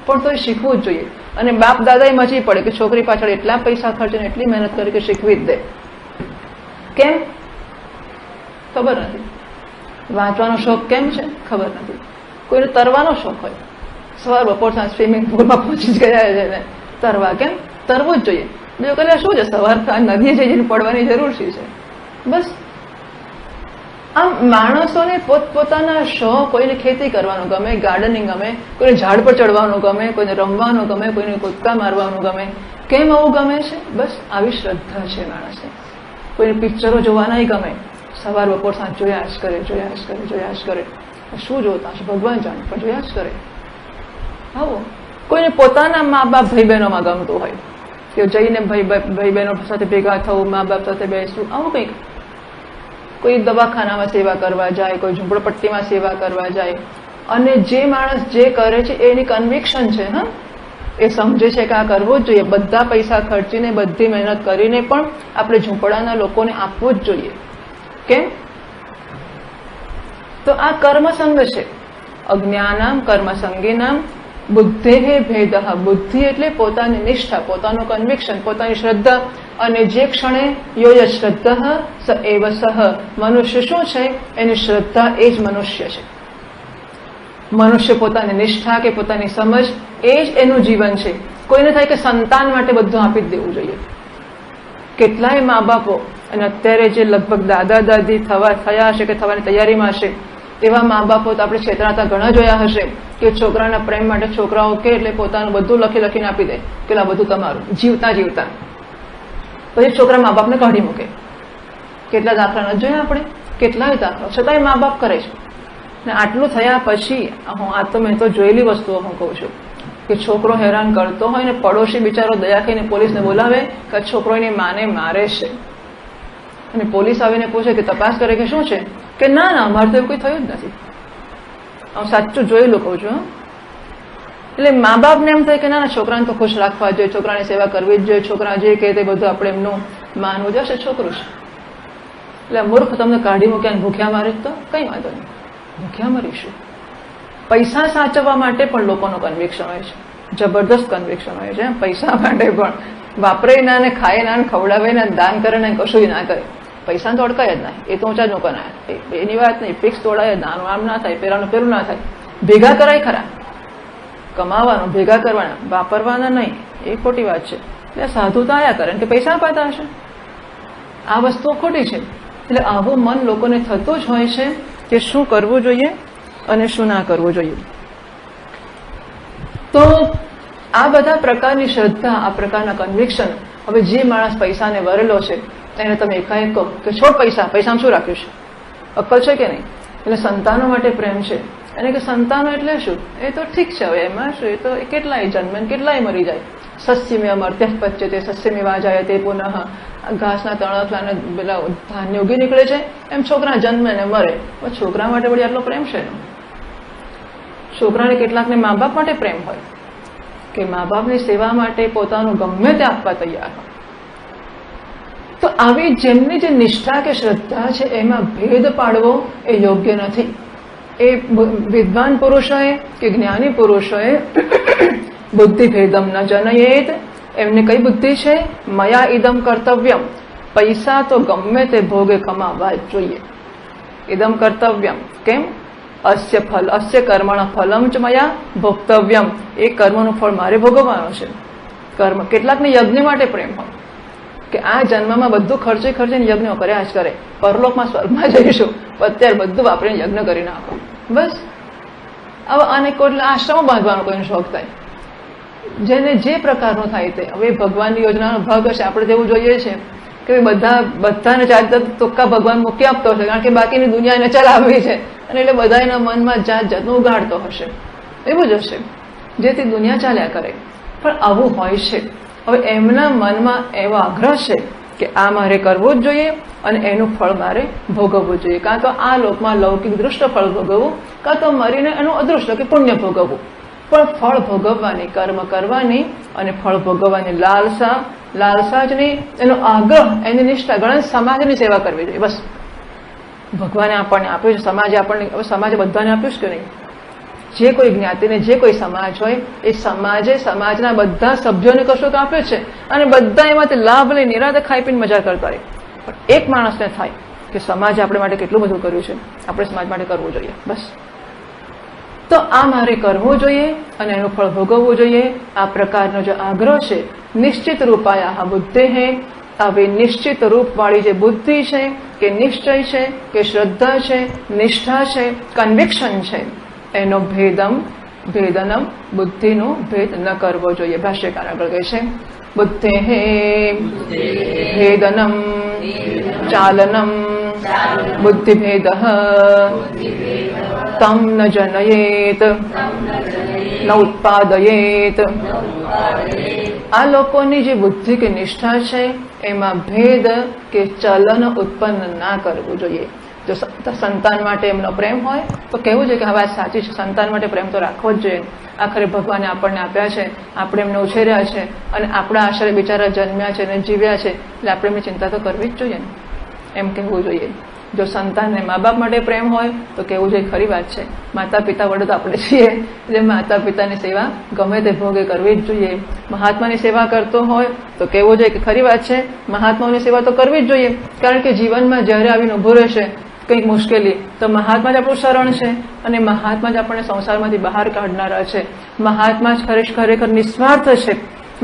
પણ તો એ શીખવું જ જોઈએ. અને બાપ દાદાએ મચી પડે કે છોકરી પાછળ એટલા પૈસા ખર્ચીને એટલી મહેનત કરી કે શીખવી જ દે. કેમ? ખબર નથી. વાંચવાનો શોખ કેમ છે? ખબર નથી. કોઈને તરવાનો શોખ હોય, સવાર બપોર સાંજ સ્વિમિંગ પુલમાં પહોંચી જ ગયા છે ને તરવા. કેમ? તરવું જ જોઈએ. બીજું કદાચ શું છે, સવાર નદીએ જઈને પડવાની જરૂર છે. બસ આમ માણસોને પોતપોતાના શોખ, કોઈને ખેતી કરવાનું ગમે, ગાર્ડનિંગ ગમે, કોઈને ઝાડ પર ચડવાનું ગમે, કોઈને રમવાનું ગમે, કોઈને કૂદકા મારવાનું ગમે. કેમ આવું ગમે છે? બસ આવી શ્રદ્ધા છે માણસને. કોઈને પિક્ચરો જોવાના ગમે, સવાર બપોર સાંજ જોયા જ કરે. શું જોતા હશે ભગવાન જાણે, પણ જોયા જ કરે. આવો કોઈને પોતાના મા બાપ ભાઈ બહેનોમાં ગમતું હોય કે જઈને ભાઈ બહેનો સાથે ભેગા થવું, મા બાપ સાથે બેસવું, આવું કંઈક. કોઈ દવાખાનામાં સેવા કરવા જાય, કોઈ ઝૂંપડપટ્ટીમાં સેવા કરવા જાય. અને જે માણસ જે કરે છે એની કન્વિક્શન છે, હા, એ સમજે છે કે આ કરવું જ જોઈએ. બધા પૈસા ખર્ચીને, બધી મહેનત કરીને પણ આપણે ઝૂંપડાના લોકોને આપવું જ જોઈએ. કેમ? તો આ કર્મસંગ છે. અજ્ઞાનામ કર્મસંગીનામ બુદ્ધેહે ભેદઃ. બુદ્ધિ એટલે પોતાની નિષ્ઠા, પોતાનું કન્વિક્શન, પોતાની શ્રદ્ધા. અને જે ક્ષણે યોય શ્રદ્ધઃ સ એવ સહ. મનુષ્ય શું છે? એની શ્રદ્ધા એ જ મનુષ્ય છે. મનુષ્ય પોતાની નિષ્ઠા કે પોતાની સમજ એ જ એનું જીવન છે. કોઈને થાય કે સંતાન માટે બધું આપી જ દેવું જોઈએ. કેટલાય મા બાપો, અને અત્યારે જે લગભગ દાદા દાદી થયા હશે કે થવાની તૈયારીમાં હશે, એવા મા બાપો તો આપણે છેતરાતા ઘણા જોયા હશે કે છોકરાના પ્રેમ માટે છોકરાઓ કે એટલે પોતાનું બધું લખીને આપી દે કે આ બધું તમારું, જીવતા પછી છોકરા મા બાપને કાઢી મૂકે. કેટલા દાખલા નથી જોયા આપણે? કેટલાય દાખલા, છતાંય મા બાપ કરે છે. ને આટલું થયા પછી આ તો મેં તો જોયેલી વસ્તુઓ હું કહું છું કે છોકરો હેરાન કરતો હોય ને પડોશી બિચારો દયા ખાઈને પોલીસને બોલાવે કે છોકરો એની માને મારે છે. અને પોલીસ આવીને પૂછે કે તપાસ કરે કે શું છે, કે ના અમારે તો એવું કંઈ થયું જ નથી. હું સાચું જોયેલું કહું છું. એટલે મા બાપને એમ થાય કે ના છોકરાને તો ખુશ રાખવા જોઈએ, છોકરાની સેવા કરવી જ જોઈએ, છોકરા જે કહે તે બધું આપણે એમનું માનવું જશે, છોકરું છે. એટલે મૂર્ખ તમને કાઢી મૂક્યા ને ભૂખ્યા મારે તો કઈ વાંધો નહીં, ભૂખ્યા મરીશું. પૈસા સાચવવા માટે પણ લોકોનો કન્વિક્શન હોય છે, જબરદસ્ત કન્વિક્શન હોય છે. પૈસા માટે પણ વાપરે ના ને ખાય ના ને ખવડાવે ને દાન કરે ને કશું ના કરે, પૈસા તો અડકાય જ ના. એ તો ઊંચા જ નો કરાય, એની વાત નહીં. ફિક્સ તોડાય, દાન આમ ના થાય, પેલાનું પેલું ના થાય. ભેગા કરાય ખરા, કમાવાનું ભેગા કરવાના, વાપરવાના નહીં, એ ખોટી વાત છે. એટલે સાધુ તો આયા કરે કે પૈસા અપાતા હશે, આ વસ્તુઓ ખોટી છે. એટલે આવું મન લોકોને થતું જ હોય છે કે શું કરવું જોઈએ અને શું ના કરવું જોઈએ. તો આ બધા પ્રકારની શ્રદ્ધા, આ પ્રકારના કન્વિક્શન, હવે જે માણસ પૈસાને વરેલો છે એને તમે એકાએક કહો કે છોડ પૈસા, પૈસામાં શું રાખ્યું છે, અક્કલ છે કે નહીં? એટલે સંતાનો માટે પ્રેમ છે, એને કે સંતાનો એટલે શું? એ તો ઠીક છે, હવે એમાં શું, એ તો કેટલાય જન્મે કેટલાય મરી જાય. સસ્યમેવ મર્ત્યઃ પચ્યતે સસ્યમેવ જાયતે પુનઃ. ઘાસના તણખલાને પેલા ધાન્ય ઉગી નીકળે છે, એમ છોકરા જન્મે ને મરે. છોકરા માટે વળી આટલો પ્રેમ છે. છોકરાને કેટલાકને મા બાપ માટે પ્રેમ હોય કે મા બાપની સેવા માટે પોતાનું ગમે તે આપવા તૈયાર હોય. તો આવી જેમની જે નિષ્ઠા કે શ્રદ્ધા છે એમાં ભેદ પાડવો એ યોગ્ય નથી. એ વિદ્વાન પુરુષોએ કે જ્ઞાની પુરુષોએ બુદ્ધિ ભેદમ ન જનયેત. એમને કઈ બુદ્ધિ છે? મયા ઇદમ કર્તવ્યમ. પૈસા તો ગમે તે ભોગે કમાવા જ જોઈએ. ઇદમ કર્તવ્યમ. કેમ? અસ્ય ફલ અસ્ય કર્મણ ફલમ ચ મયા ભોક્તવ્યમ. એ કર્મનું ફળ મારે ભોગવવાનું છે. કર્મ કેટલાકને યજ્ઞ માટે પ્રેમ હોય કે આ જન્મમાં બધું ખર્ચીને યજ્ઞો કર્યા જ કરે, પરલોકમાં સ્વર્ગમાં જઈશું, અત્યારે બધું વાપરીને યજ્ઞ કરી નાખો બસ. હવે આને કોઈ આશ્રમો બાંધવાનો કોઈનો શોખ થાય, જેને જે પ્રકારનો થાય તે. હવે ભગવાનની યોજનાનો ભાગ હશે. આપણે તેવું જોઈએ છે કે બધાને જાત તોક્કા ભગવાન મૂકી આપતો હશે, કારણ કે બાકીની દુનિયા એને ચલાવવી છે, અને એટલે બધા એના મનમાં જાત જાતનું ઉગાડતો હશે. એવું જ હશે જેથી દુનિયા ચાલ્યા કરે. પણ આવું હોય છે. હવે એમના મનમાં એવો આગ્રહ છે કે આ મારે કરવું જ જોઈએ અને એનું ફળ મારે ભોગવવું જોઈએ. કાં તો આ લોકમાં લૌકિક દૃષ્ટ ફળ ભોગવવું, કાં તો મરીને એનું અદૃષ્ટ કે પુણ્ય ભોગવવું. પણ ફળ ભોગવવાની, કર્મ કરવાની અને ફળ ભોગવવાની લાલસા જ નહીં, એનો આગ્રહ, એની નિષ્ઠા. ઘણા સમાજની સેવા કરવી જોઈએ બસ. ભગવાને આપણને આપ્યું છે, સમાજે આપણને, હવે સમાજે બધાને આપ્યું છે કે નહીં? જે કોઈ જ્ઞાતિને, જે કોઈ સમાજ હોય એ સમાજે સમાજના બધા સભ્યોને કશું તો આપ્યું છે, અને બધા એમાંથી લાભ લઈ નિરાતે ખાઈ પીને મજા કરતા હોય. પણ એક માણસને થાય કે સમાજે આપણે માટે કેટલું બધું કર્યું છે, આપણે સમાજ માટે કરવું જોઈએ બસ. તો આ મારે કરવું જોઈએ અને એનું ફળ ભોગવવું જોઈએ. આ પ્રકારનો જે આગ્રહ છે, નિશ્ચિત રૂપાયા બુદ્ધે હે. આવી નિશ્ચિત રૂપવાળી જે બુદ્ધિ છે કે નિશ્ચય છે કે શ્રદ્ધા છે, નિષ્ઠા છે, કન્વિક્શન છે, એનો ભેદનમ, બુદ્ધિનો ભેદ ન કરવો જોઈએ. ભાષ્યકાર આગળ કહે છે બુદ્ધે હે ભેદનમ ચાલનમ બુદ્ધિભેદ તમ ન જનયેત ન ઉત્પાદયેત. આ લોકોની જે બુદ્ધિ કે નિષ્ઠા છે એમાં ભેદ કે ચલન ઉત્પન્ન ના કરવું જોઈએ. જો સંતાન માટે એમનો પ્રેમ હોય તો કહેવું જોઈએ કે આ વાત સાચી છે, સંતાન માટે પ્રેમ તો રાખવો જ જોઈએ. આખરે ભગવાને આપણને આપ્યા છે, આપણે એમને ઉછેર્યા છે, અને આપણા આશરે બિચારા જન્મ્યા છે અને જીવ્યા છે, એટલે આપણે એમની ચિંતા તો કરવી જ જોઈએ ને, એમ કહેવું જોઈએ. જો સંતાનને મા બાપ માટે પ્રેમ હોય તો કહેવું જોઈએ ખરી વાત છે, માતા પિતા વડે તો આપણે છીએ, એટલે માતા પિતાની સેવા ગમે તે ભોગે કરવી જ જોઈએ. મહાત્માની સેવા કરતો હોય તો કહેવું જોઈએ કે ખરી વાત છે, મહાત્માઓની સેવા તો કરવી જ જોઈએ, કારણ કે જીવનમાં જ્યારે આવીને ઊભું રહેશે કંઈક મુશ્કેલી તો મહાત્મા જ આપણું શરણ છે, અને મહાત્મા જ આપણને સંસારમાંથી બહાર કાઢનારા છે. મહાત્મા જ ખરેખર નિસ્વાર્થ છે.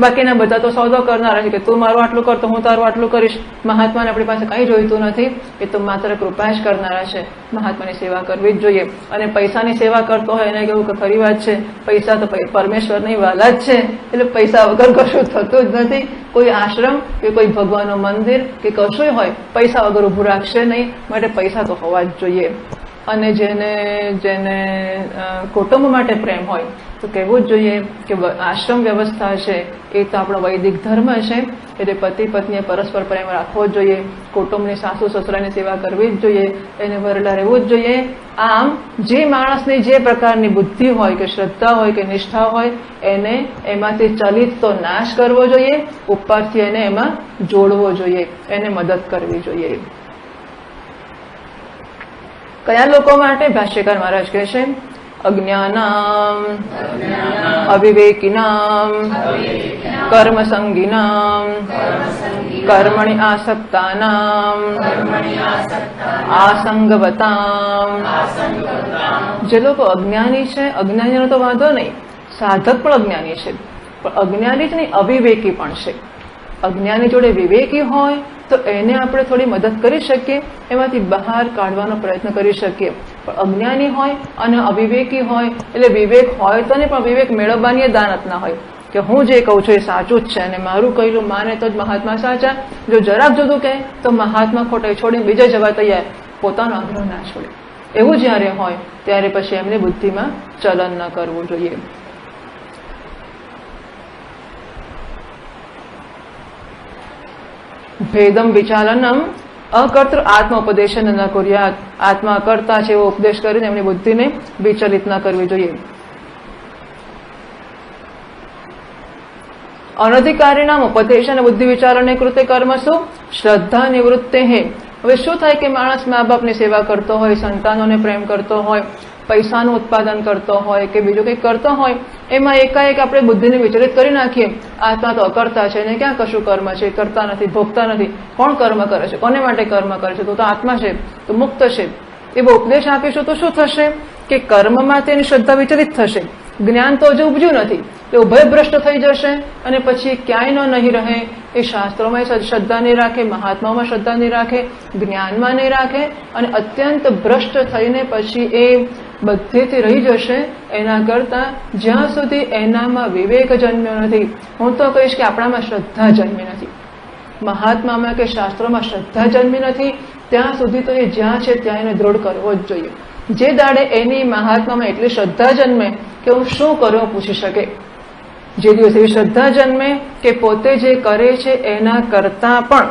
બાકીના બધા તો સોદો કરનારા છે કે તું મારું આટલું કર તો હું તારું આટલું કરીશ. મહાત્માને આપણી પાસે કંઈ જોઈતું નથી, એ તો માત્ર કૃપા જ કરનારા છે. મહાત્માની સેવા કરવી જ જોઈએ. અને પૈસાની સેવા કરતો હોય એને કેવું કે ખરી વાત છે, પૈસા તો પરમેશ્વરની વાલા જ છે, એટલે પૈસા વગર કશું થતું જ નથી. કોઈ આશ્રમ કે કોઈ ભગવાનનું મંદિર કે કશું હોય પૈસા વગર ઊભું રાખશે નહીં, માટે પૈસા તો હોવા જ જોઈએ. અને જેને કુટુંબ માટે પ્રેમ હોય તો કહેવું જ જોઈએ કે આશ્રમ વ્યવસ્થા છે એ તો આપણો વૈદિક ધર્મ છે, એટલે પતિ પત્નીએ પરસ્પર પ્રેમ રાખવો જ જોઈએ, કુટુંબની સાસુ સસરાની સેવા કરવી જ જોઈએ, એને વરેલા રહેવું જ જોઈએ. આમ જે માણસની જે પ્રકારની બુદ્ધિ હોય કે શ્રદ્ધા હોય કે નિષ્ઠા હોય એને એમાંથી ચલિત તો નાશ કરવો જોઈએ, ઉપરથી એને એમાં જોડવો જોઈએ, એને મદદ કરવી જોઈએ. કયા લોકો માટે? ભાષ્યકાર મહારાજ કહે છે અજ્ઞાનામ અવિવેકિનામ કર્મસંગિનામ કર્મણિ આસક્તાનામ આસંગવતામ. જે લોકો અજ્ઞાની છે, અજ્ઞાનીનો તો વાંધો નહીં, સાધક પણ અજ્ઞાની છે, પણ અજ્ઞાની જ નહીં અવિવેકી પણ છે. અજ્ઞાની જોડે વિવેકી હોય તો એને આપણે થોડી મદદ કરી શકીએ, એમાંથી બહાર કાઢવાનો પ્રયત્ન કરી શકીએ. પણ અજ્ઞાની હોય અને અવિવેકી હોય એટલે વિવેક હોય તો નહીં, પણ વિવેક મેળવવાની દાનત ના હોય કે હું જે કહું છું એ સાચું જ છે અને મારું કહેલું માને તો જ મહાત્મા સાચા, જો જરાક જુદું કહે તો મહાત્મા ખોટા છોડીને બીજા જવા તૈયાર, પોતાનો આગ્રહ ના છોડે. એવું જ્યારે હોય ત્યારે પછી એમની બુદ્ધિમાં ચલન ન કરવું જોઈએ. ભેદમ વિચારનમ અકર્તૃ આત્મોપદેશન ન કુર્યાત. આત્મા કરતા છે એવો ઉપદેશ કરીને એમની બુદ્ધિને વિચલિત ન કરવી જોઈએ. અનધિકારીનામ ઉપદેશન બુદ્ધિ વિચારને કૃતે કર્મસુ શ્રદ્ધા નિવૃત્તે હે. હવે શું થાય કે માણસ મા બાપની સેવા કરતો હોય, સંતાનોને પ્રેમ કરતો હોય, પૈસાનું ઉત્પાદન કરતો હોય કે બીજું કંઈક કરતો હોય, એમાં એકાએક આપણે બુદ્ધિને વિચલિત કરી નાખીએ. આત્મા તો અકર્તા છે ને ક્યાં કશું કર્મ છે, કરતા નથી, ભોગતા નથી. કોણ કર્મ કરે છે, કોને માટે કર્મ કરે છે? તો આત્મા છે, તો મુક્ત છે. એવો ઉપદેશ આપીશું તો શું થશે કે કર્મમાં તેની શ્રદ્ધા વિચલિત થશે, જ્ઞાન તો હજુ ઉપજ્યું નથી, તો ઉભયભ્રષ્ટ થઈ જશે અને પછી ક્યાંય નહીં રહે. એ શાસ્ત્રોમાં શ્રદ્ધા નહીં રાખે, મહાત્માઓમાં શ્રદ્ધા નહીં રાખે, જ્ઞાનમાં નહીં રાખે અને અત્યંત ભ્રષ્ટ થઈને પછી એ બધેથી રહી જશે. એના કરતા જ્યાં સુધી એનામાં વિવેક જન્મ્યો નથી, હું તો કહીશ કે આપણામાં શ્રદ્ધા જન્મી નથી, મહાત્મામાં કે શાસ્ત્રોમાં શ્રદ્ધા જન્મી નથી, ત્યાં સુધી તો એ જ્યાં છે ત્યાં એને દ્રઢ કરવો જ જોઈએ. જે દાડે એની મહાત્મામાં એટલી શ્રદ્ધા જન્મે કે હું શું કરું પૂછી શકે, જે દિવસે એવી શ્રદ્ધા જન્મે કે પોતે જે કરે છે એના કરતા પણ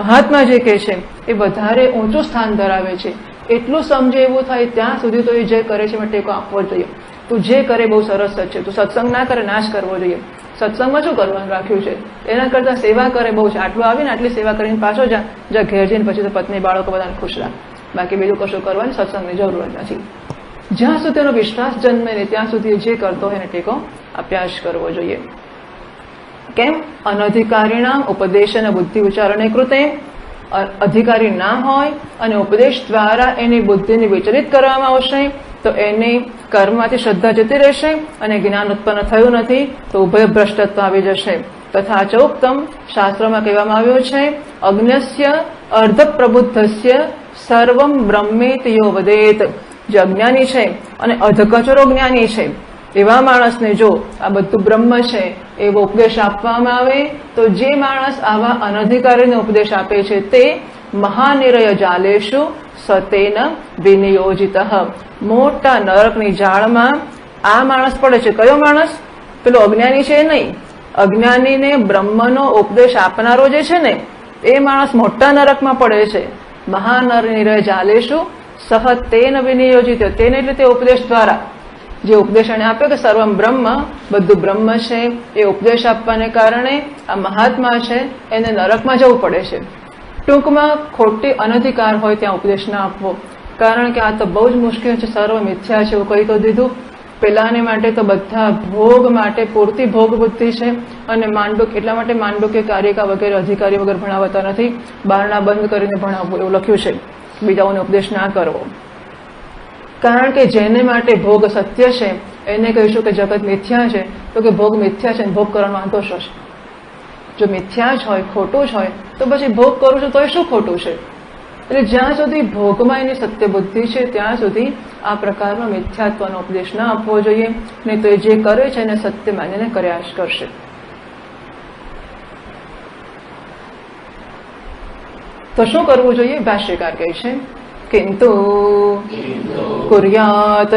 મહાત્મા જે કહે છે એ વધારે ઊંચું સ્થાન ધરાવે છે, એટલું સમજે એવું થાય ત્યાં સુધી તો એ જે કરે છે એમાં ટેકો આપવો જ જોઈએ. તું જે કરે બહુ સરસ જ છે, તું સત્સંગ ના કરે નાશ કરવો જોઈએ. સત્સંગમાં શું કરવાનું રાખ્યું છે? એના કરતા સેવા કરે બહુ છે. આટલું આવીને આટલી સેવા કરીને પાછો જા ઘેર જઈને પછી તો પત્ની બાળકો બધાને ખુશ રાખ, બાકી બીજું કશું કરવાની સત્સંગની જરૂર નથી. જ્યાં સુધી એનો વિશ્વાસ જન્મે ને ત્યાં સુધી જે કરતો હોય એને ટેકો આપ્યા જ કરવો જોઈએ. કેમ? અનધિકારીના ઉપદેશન બુદ્ધિ વિચારણે કૃતે. અધિકારી ના હોય અને ઉપદેશ દ્વારા એની બુદ્ધિને વિચલિત કરવામાં આવશે તો એની કર્મમાંથી શ્રદ્ધા જતી રહેશે અને જ્ઞાન ઉત્પન્ન થયું નથી તો ઉભય ભ્રષ્ટત્વ આવી જશે. તથા ચોક્તમ શાસ્ત્રોમાં કહેવામાં આવ્યું છે અજ્ઞસ્ય અર્ધ પ્રબુદ્ધસ્ય સર્વમ બ્રહ્મેત યો વદેત. જે અજ્ઞાની છે અને અધકચરો જ્ઞાની છે એવા માણસને જો આ બધું બ્રહ્મ છે એવો ઉપદેશ આપવામાં આવે તો જે માણસ આવા અનધિકારીને ઉપદેશ આપે છે તે મહાનિરય જાલેશુ સતેન વિનિયોજિત. મોટા નરકની જાળમાં આ માણસ પડે છે. કયો માણસ? પેલો અજ્ઞાની છે નહીં, અજ્ઞાનીને બ્રહ્મનો ઉપદેશ આપનારો જે છે ને એ માણસ મોટા નરકમાં પડે છે. મહાનિરય જાલેશુ સહ તેન વિનિયોજિત. તેને એટલે તે ઉપદેશ દ્વારા જે ઉપદેશ એને આપ્યો કે સર્વમ બ્રહ્મ, બધું બ્રહ્મ છે, એ ઉપદેશ આપવાને કારણે આ મહાત્મા છે એને નરકમાં જવું પડે છે. ટૂંકમાં ખોટી અનધિકાર હોય ત્યાં ઉપદેશ ના આપવો, કારણ કે આ તો બહુ જ મુશ્કેલ છે. સર્વ મિથ્યા છે એવું કહી તો દીધું. પેલાને માટે તો બધા ભોગ માટે પૂરતી ભોગ બુદ્ધિ છે અને માંડુક એટલા માટે માંડુકે કાર્યકા વગેરે અધિકારી વગર ભણાવતા નથી, બારણા બંધ કરીને ભણાવવું એવું લખ્યું છે, બીજાઓને ઉપદેશ ના કરવો. કારણ કે જેને માટે ભોગ સત્ય છે એને કહીશું કે જગત મિથ્યા છે તો કે ભોગ મિથ્યા છે, ભોગ કરવાનો વાંધો શું છે? જો મિથ્યા જ હોય, ખોટું જ હોય તો પછી ભોગ કરું છું તો એ શું ખોટું છે? એટલે જ્યાં સુધી ભોગમાં એની સત્ય બુદ્ધિ છે ત્યાં સુધી આ પ્રકારનો મિથ્યાત્વનો ઉપદેશ ના આપવો જોઈએ, નહીં તો એ જે કરે છે એને સત્ય માનીને કર્યા જ કરશે. તો શું કરવું જોઈએ? ભાષ્યકાર કહે છે કિંતુ કુર્યાત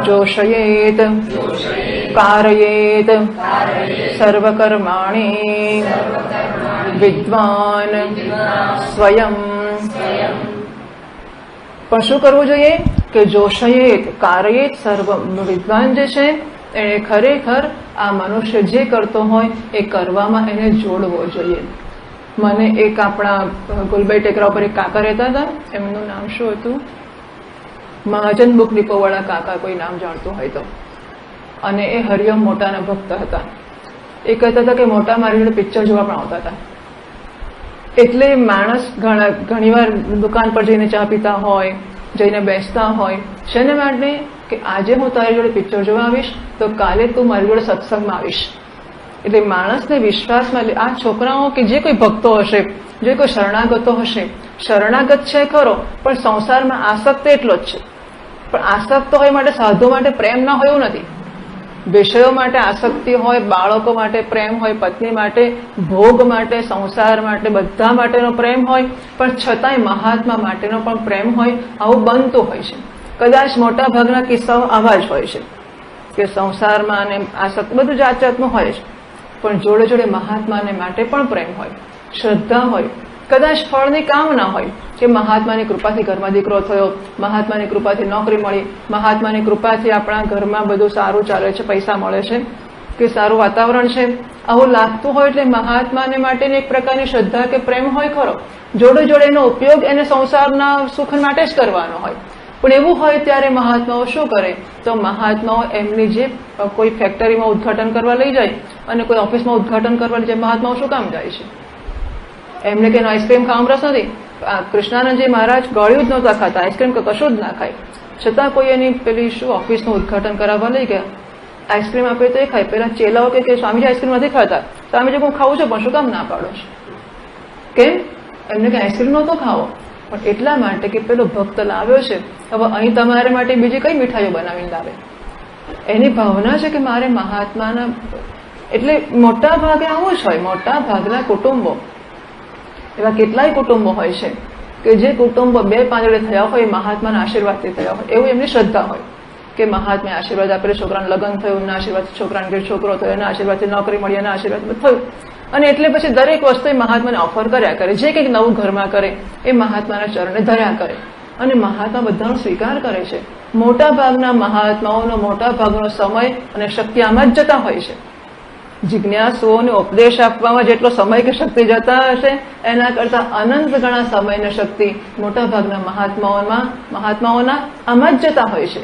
જોષયેત કારયેત સર્વકર્માણિ વિદ્વાન સ્વયં. પણ શું કરવું જોઈએ કે જોષયેત કારયેત સર્વ. વિદ્વાન જે છે એને ખરેખર આ મનુષ્ય જે કરતો હોય એ કરવામાં એને જોડવો જોઈએ. મને એક આપણા ગુલબાઈ ટેકરા ઉપર એક કાકા રહેતા હતા, એમનું નામ શું હતું, મહાજન બુક ડિપો વાળા કાકા, કોઈ નામ જાણતું હોય તો. અને એ હરિયમ મોટાના ભક્ત હતા. એ કહેતા હતા કે મોટા મારી જોડે પિક્ચર જોવા પણ આવતા હતા. એટલે માણસ ઘણીવાર દુકાન પર જઈને ચા પીતા હોય, જઈને બેસતા હોય, શેને માટે કે આજે હું તારી જોડે પિક્ચર જોવા આવીશ તો કાલે તું મારી જોડે સત્સંગમાં આવીશ. એટલે માણસને વિશ્વાસમાં આ છોકરાઓ કે જે કોઈ ભક્તો હશે, જે કોઈ શરણાગતો હશે, શરણાગત છે ખરો પણ સંસારમાં આસક્ત એટલો જ છે. પણ આસક્ત હોય માટે સાધુ માટે પ્રેમ ના હોય એવું નથી. વિષયો માટે આસક્તિ હોય, બાળકો માટે પ્રેમ હોય, પત્ની માટે, ભોગ માટે, સંસાર માટે, બધા માટેનો પ્રેમ હોય, પણ છતાંય મહાત્મા માટેનો પણ પ્રેમ હોય. આવું બનતું હોય છે. કદાચ મોટા ભાગના કિસ્સાઓ આવા જ હોય છે કે સંસારમાં અને આસક્તિ બધું જાત જાતનું હોય છે, પણ જોડે જોડે મહાત્માને માટે પણ પ્રેમ હોય, શ્રદ્ધા હોય. કદાચ ફળની કામના હોય કે મહાત્માની કૃપાથી ઘરમાં દીકરો થયો, મહાત્માની કૃપાથી નોકરી મળી, મહાત્માની કૃપાથી આપણા ઘરમાં બધું સારું ચાલે છે, પૈસા મળે છે કે સારું વાતાવરણ છે. આવું લાગતું હોય એટલે મહાત્માને માટેની એક પ્રકારની શ્રદ્ધા કે પ્રેમ હોય ખરો. જોડે જોડે એનો ઉપયોગ એને સંસારના સુખ માટે જ કરવાનો હોય. પણ એવું હોય ત્યારે મહાત્માઓ શું કરે તો મહાત્માઓ એમની જે કોઈ ફેક્ટરીમાં ઉદ્ઘાટન કરવા લઈ જાય અને કોઈ ઓફિસમાં ઉદ્ઘાટન કરવા લઈ જાય, મહાત્માઓ શું કામ જાય છે? એમને કે આઈસ્ક્રીમ ખાવાનો રસ નથી. કૃષ્ણાનંદજી મહારાજ ગળ્યું જ નહોતા ખાતા, આઈસ્ક્રીમ કે કશું જ ના ખાય, છતાં કોઈ એની પેલી શું ઓફિસનું ઉદ્ઘાટન કરાવવા લઈ ગયા, આઈસ્ક્રીમ આપે તો એ ખાય. પેલા ચેલાઓ કે સ્વામીજી આઈસ્ક્રીમ નથી ખાતા, સ્વામીજી હું ખાવું છું પણ શું કામ ના પાડો છો? કેમ? એમને કે આઈસ્ક્રીમ નહોતો ખાવો, પણ એટલા માટે કે પેલો ભક્ત લાવ્યો છે, હવે અહીં તમારે માટે બીજી કઈ મીઠાઈઓ બનાવીને લાવે. એની ભાવના છે કે મારે મહાત્માના. એટલે મોટા ભાગે આવું જ હોય. મોટા ભાગના કુટુંબો એવા કેટલાય કુટુંબો હોય છે કે જે કુટુંબો બે પાંદડે થયા હોય મહાત્માના આશીર્વાદથી થયા હોય, એવું એમની શ્રદ્ધા હોય કે મહાત્માએ આશીર્વાદ આપેલો, છોકરાનું લગ્ન થયું, એના આશીર્વાદથી છોકરાને ઘેર છોકરો થયો, એના આશીર્વાદથી નોકરી મળી, એના આશીર્વાદ થયું. અને એટલે પછી દરેક વસ્તુ એ મહાત્માને ઓફર કર્યા કરે. જે કંઈક નવું ઘરમાં કરે એ મહાત્માના ચરણે ધર્યા કરે અને મહાત્મા બધાનો સ્વીકાર કરે છે. મોટા ભાગના મહાત્માઓનો મોટા ભાગનો સમય અને શક્તિ આમાં જ જતા હોય છે. જિજ્ઞાસુઓને ઉપદેશ આપવામાં જેટલો સમય કે શક્તિ જતા હશે એના કરતા અનંત ગણા સમય અને શક્તિ મોટા ભાગના મહાત્માઓના આમાં જ જતા હોય છે.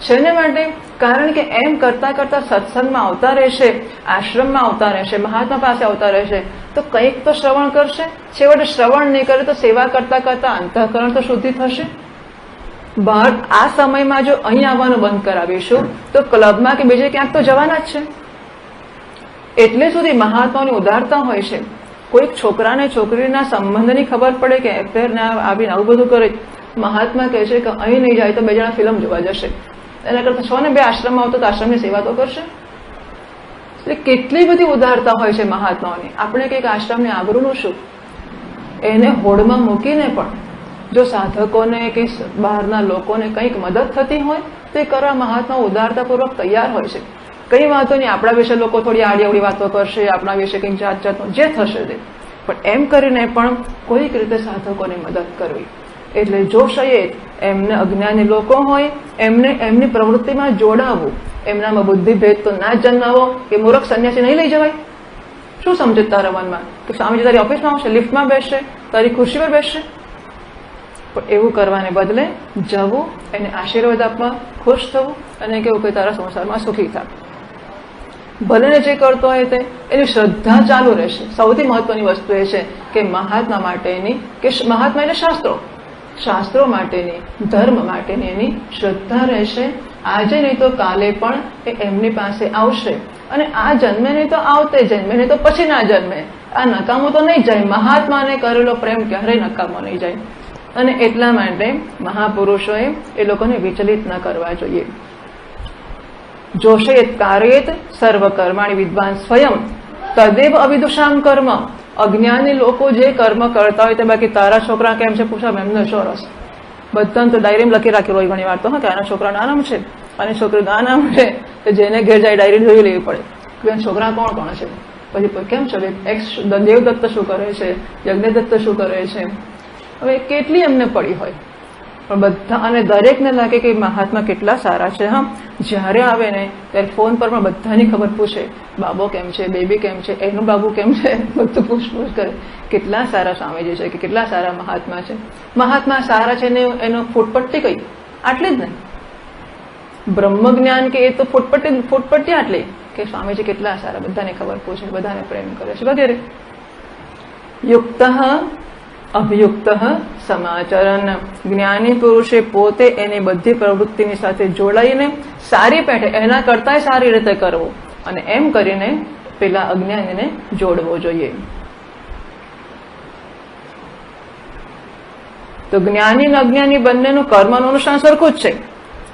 શેને માટે? કારણ કે એમ કરતા કરતા સત્સંગમાં આવતા રહેશે, આશ્રમમાં આવતા રહેશે, મહાત્મા પાસે આવતા રહેશે તો કંઈક તો શ્રવણ કરશે. છેવટે શ્રવણ નહીં કરે તો સેવા કરતા કરતા અંતઃકરણ તો શુદ્ધિ થશે. બહાર આ સમયમાં જો અહીં આવવાનું બંધ કરાવીશું તો ક્લબમાં કે બીજે ક્યાંક તો જવાના જ છે. એટલે સુધી મહાત્માઓની ઉદારતા હોય છે. કોઈક છોકરાને છોકરીના સંબંધની ખબર પડે કે એફેરને આવીને આવું બધું કરે, મહાત્મા કહે છે કે અહીં નહીં જાય તો બે જણા ફિલ્મ જોવા જશે. એના કરતા છો ને બે આશ્રમમાં આવતો તો આશ્રમની સેવા તો કરશે. એટલે કેટલી બધી ઉદારતા હોય છે મહાત્માઓની. આપણે કંઈક આશ્રમની આબરૂનું શું, એને હોડમાં મૂકીને પણ જો સાધકોને કે બહારના લોકોને કંઈક મદદ થતી હોય તો એ કરવા મહાત્મા ઉદારતાપૂર્વક તૈયાર હોય છે. કઈ વાતો નહીં, આપણા વિશે લોકો થોડી આડી અવળી વાતો કરશે, આપણા વિશે કંઈક જાત જાતનું જે થશે તે, પણ એમ કરીને પણ કોઈક રીતે સાધકોને મદદ કરવી. એટલે જોશયે એમને અજ્ઞાની લોકો હોય એમને એમની પ્રવૃત્તિમાં જોડાવવું. એમનામાં બુદ્ધિભેદ તો ના જન્માવો કે મૂર્ખ સંન્યાસી નહીં લઈ જવાય. શું સમજે તારા મનમાં કે સ્વામીજી તારી ઓફિસમાં આવશે, લિફ્ટમાં બેસશે, તારી ખુરશી પર બેસશે? પણ એવું કરવાને બદલે જવું, એને આશીર્વાદ આપવા, ખુશ થવું અને કેવું કે તારા સંસારમાં સુખી થા. ભલે ને જે કરતો હોય તે એની શ્રદ્ધા ચાલુ રહેશે. સૌથી મહત્વની વસ્તુ એ છે કે મહાત્મા માટેની કે મહાત્મા એટલે શાસ્ત્રો માટેની, ધર્મ માટેની એની શ્રદ્ધા રહેશે. આજે નહીં તો કાલે પણ એ એમની પાસે આવશે અને આ જન્મે નહીં તો આવતે જન્મે, નહીં તો પછી ના જન્મે. આ નકામો તો નહીં જાય. મહાત્માને કરેલો પ્રેમ ક્યારેય નકામો નહીં જાય. અને એટલા માટે મહાપુરુષોએ એ લોકોને વિચલિત ન કરવા જોઈએ. જોશયેત કાર્યેત સર્વ કર્માણી વિદ્વાન સ્વયં તદેવ અવિદુષામ કર્મ. અજ્ઞાની લોકો જે કર્મ કરતા હોય તે બાકી તારા છોકરા કેમ છે પૂછા એમને શું રસ? બધાને તો ડાયરીમાં લખી રાખેલું હોય ઘણી વાર તો, હા, કે આના છોકરાનું આ નામ છે, આની છોકરીનું આ નામ છે, તો જેને ઘેર જાય ડાયરી જોઈ લેવી પડે કે છોકરા કોણ કોણ છે, પછી કેમ છે દેવદત્ત શું કરે છે, યજ્ઞદત્ત શું કરે છે. હવે કેટલી એમને પડી હોય, પણ બધા, અને દરેકને લાગે કે મહાત્મા કેટલા સારા છે. હા, જ્યારે આવે ને ત્યારે ફોન પર પણ બધાની ખબર પૂછે, બાબો કેમ છે, બેબી કેમ છે, એનું બાબુ કેમ છે, બધું પૂછપૂછ કરે. કેટલા સારા સ્વામીજી છે, કે કેટલા સારા મહાત્મા છે. મહાત્મા સારા છે ને એનો ફૂટપટ્ટી કઈ આટલી જ નહીં, બ્રહ્મ જ્ઞાન કે એ તો ફૂટપટ્ટી આટલી કે સ્વામીજી કેટલા સારા, બધાને ખબર પૂછે, બધાને પ્રેમ કરે છે વગેરે. યુક્ત અભિયુક્ત સમાચરણ, જ્ઞાની પુરુષે પોતે એની બધી પ્રવૃત્તિની સાથે જોડાઈને સારી પેઠે એના કરતા સારી રીતે કરવું, અને એમ કરીને પેલા અજ્ઞાનીને જોડવો જોઈએ. તો જ્ઞાની અને અજ્ઞાની બંનેનું કર્મનું અનુષ્ઠાન સરખું જ છે.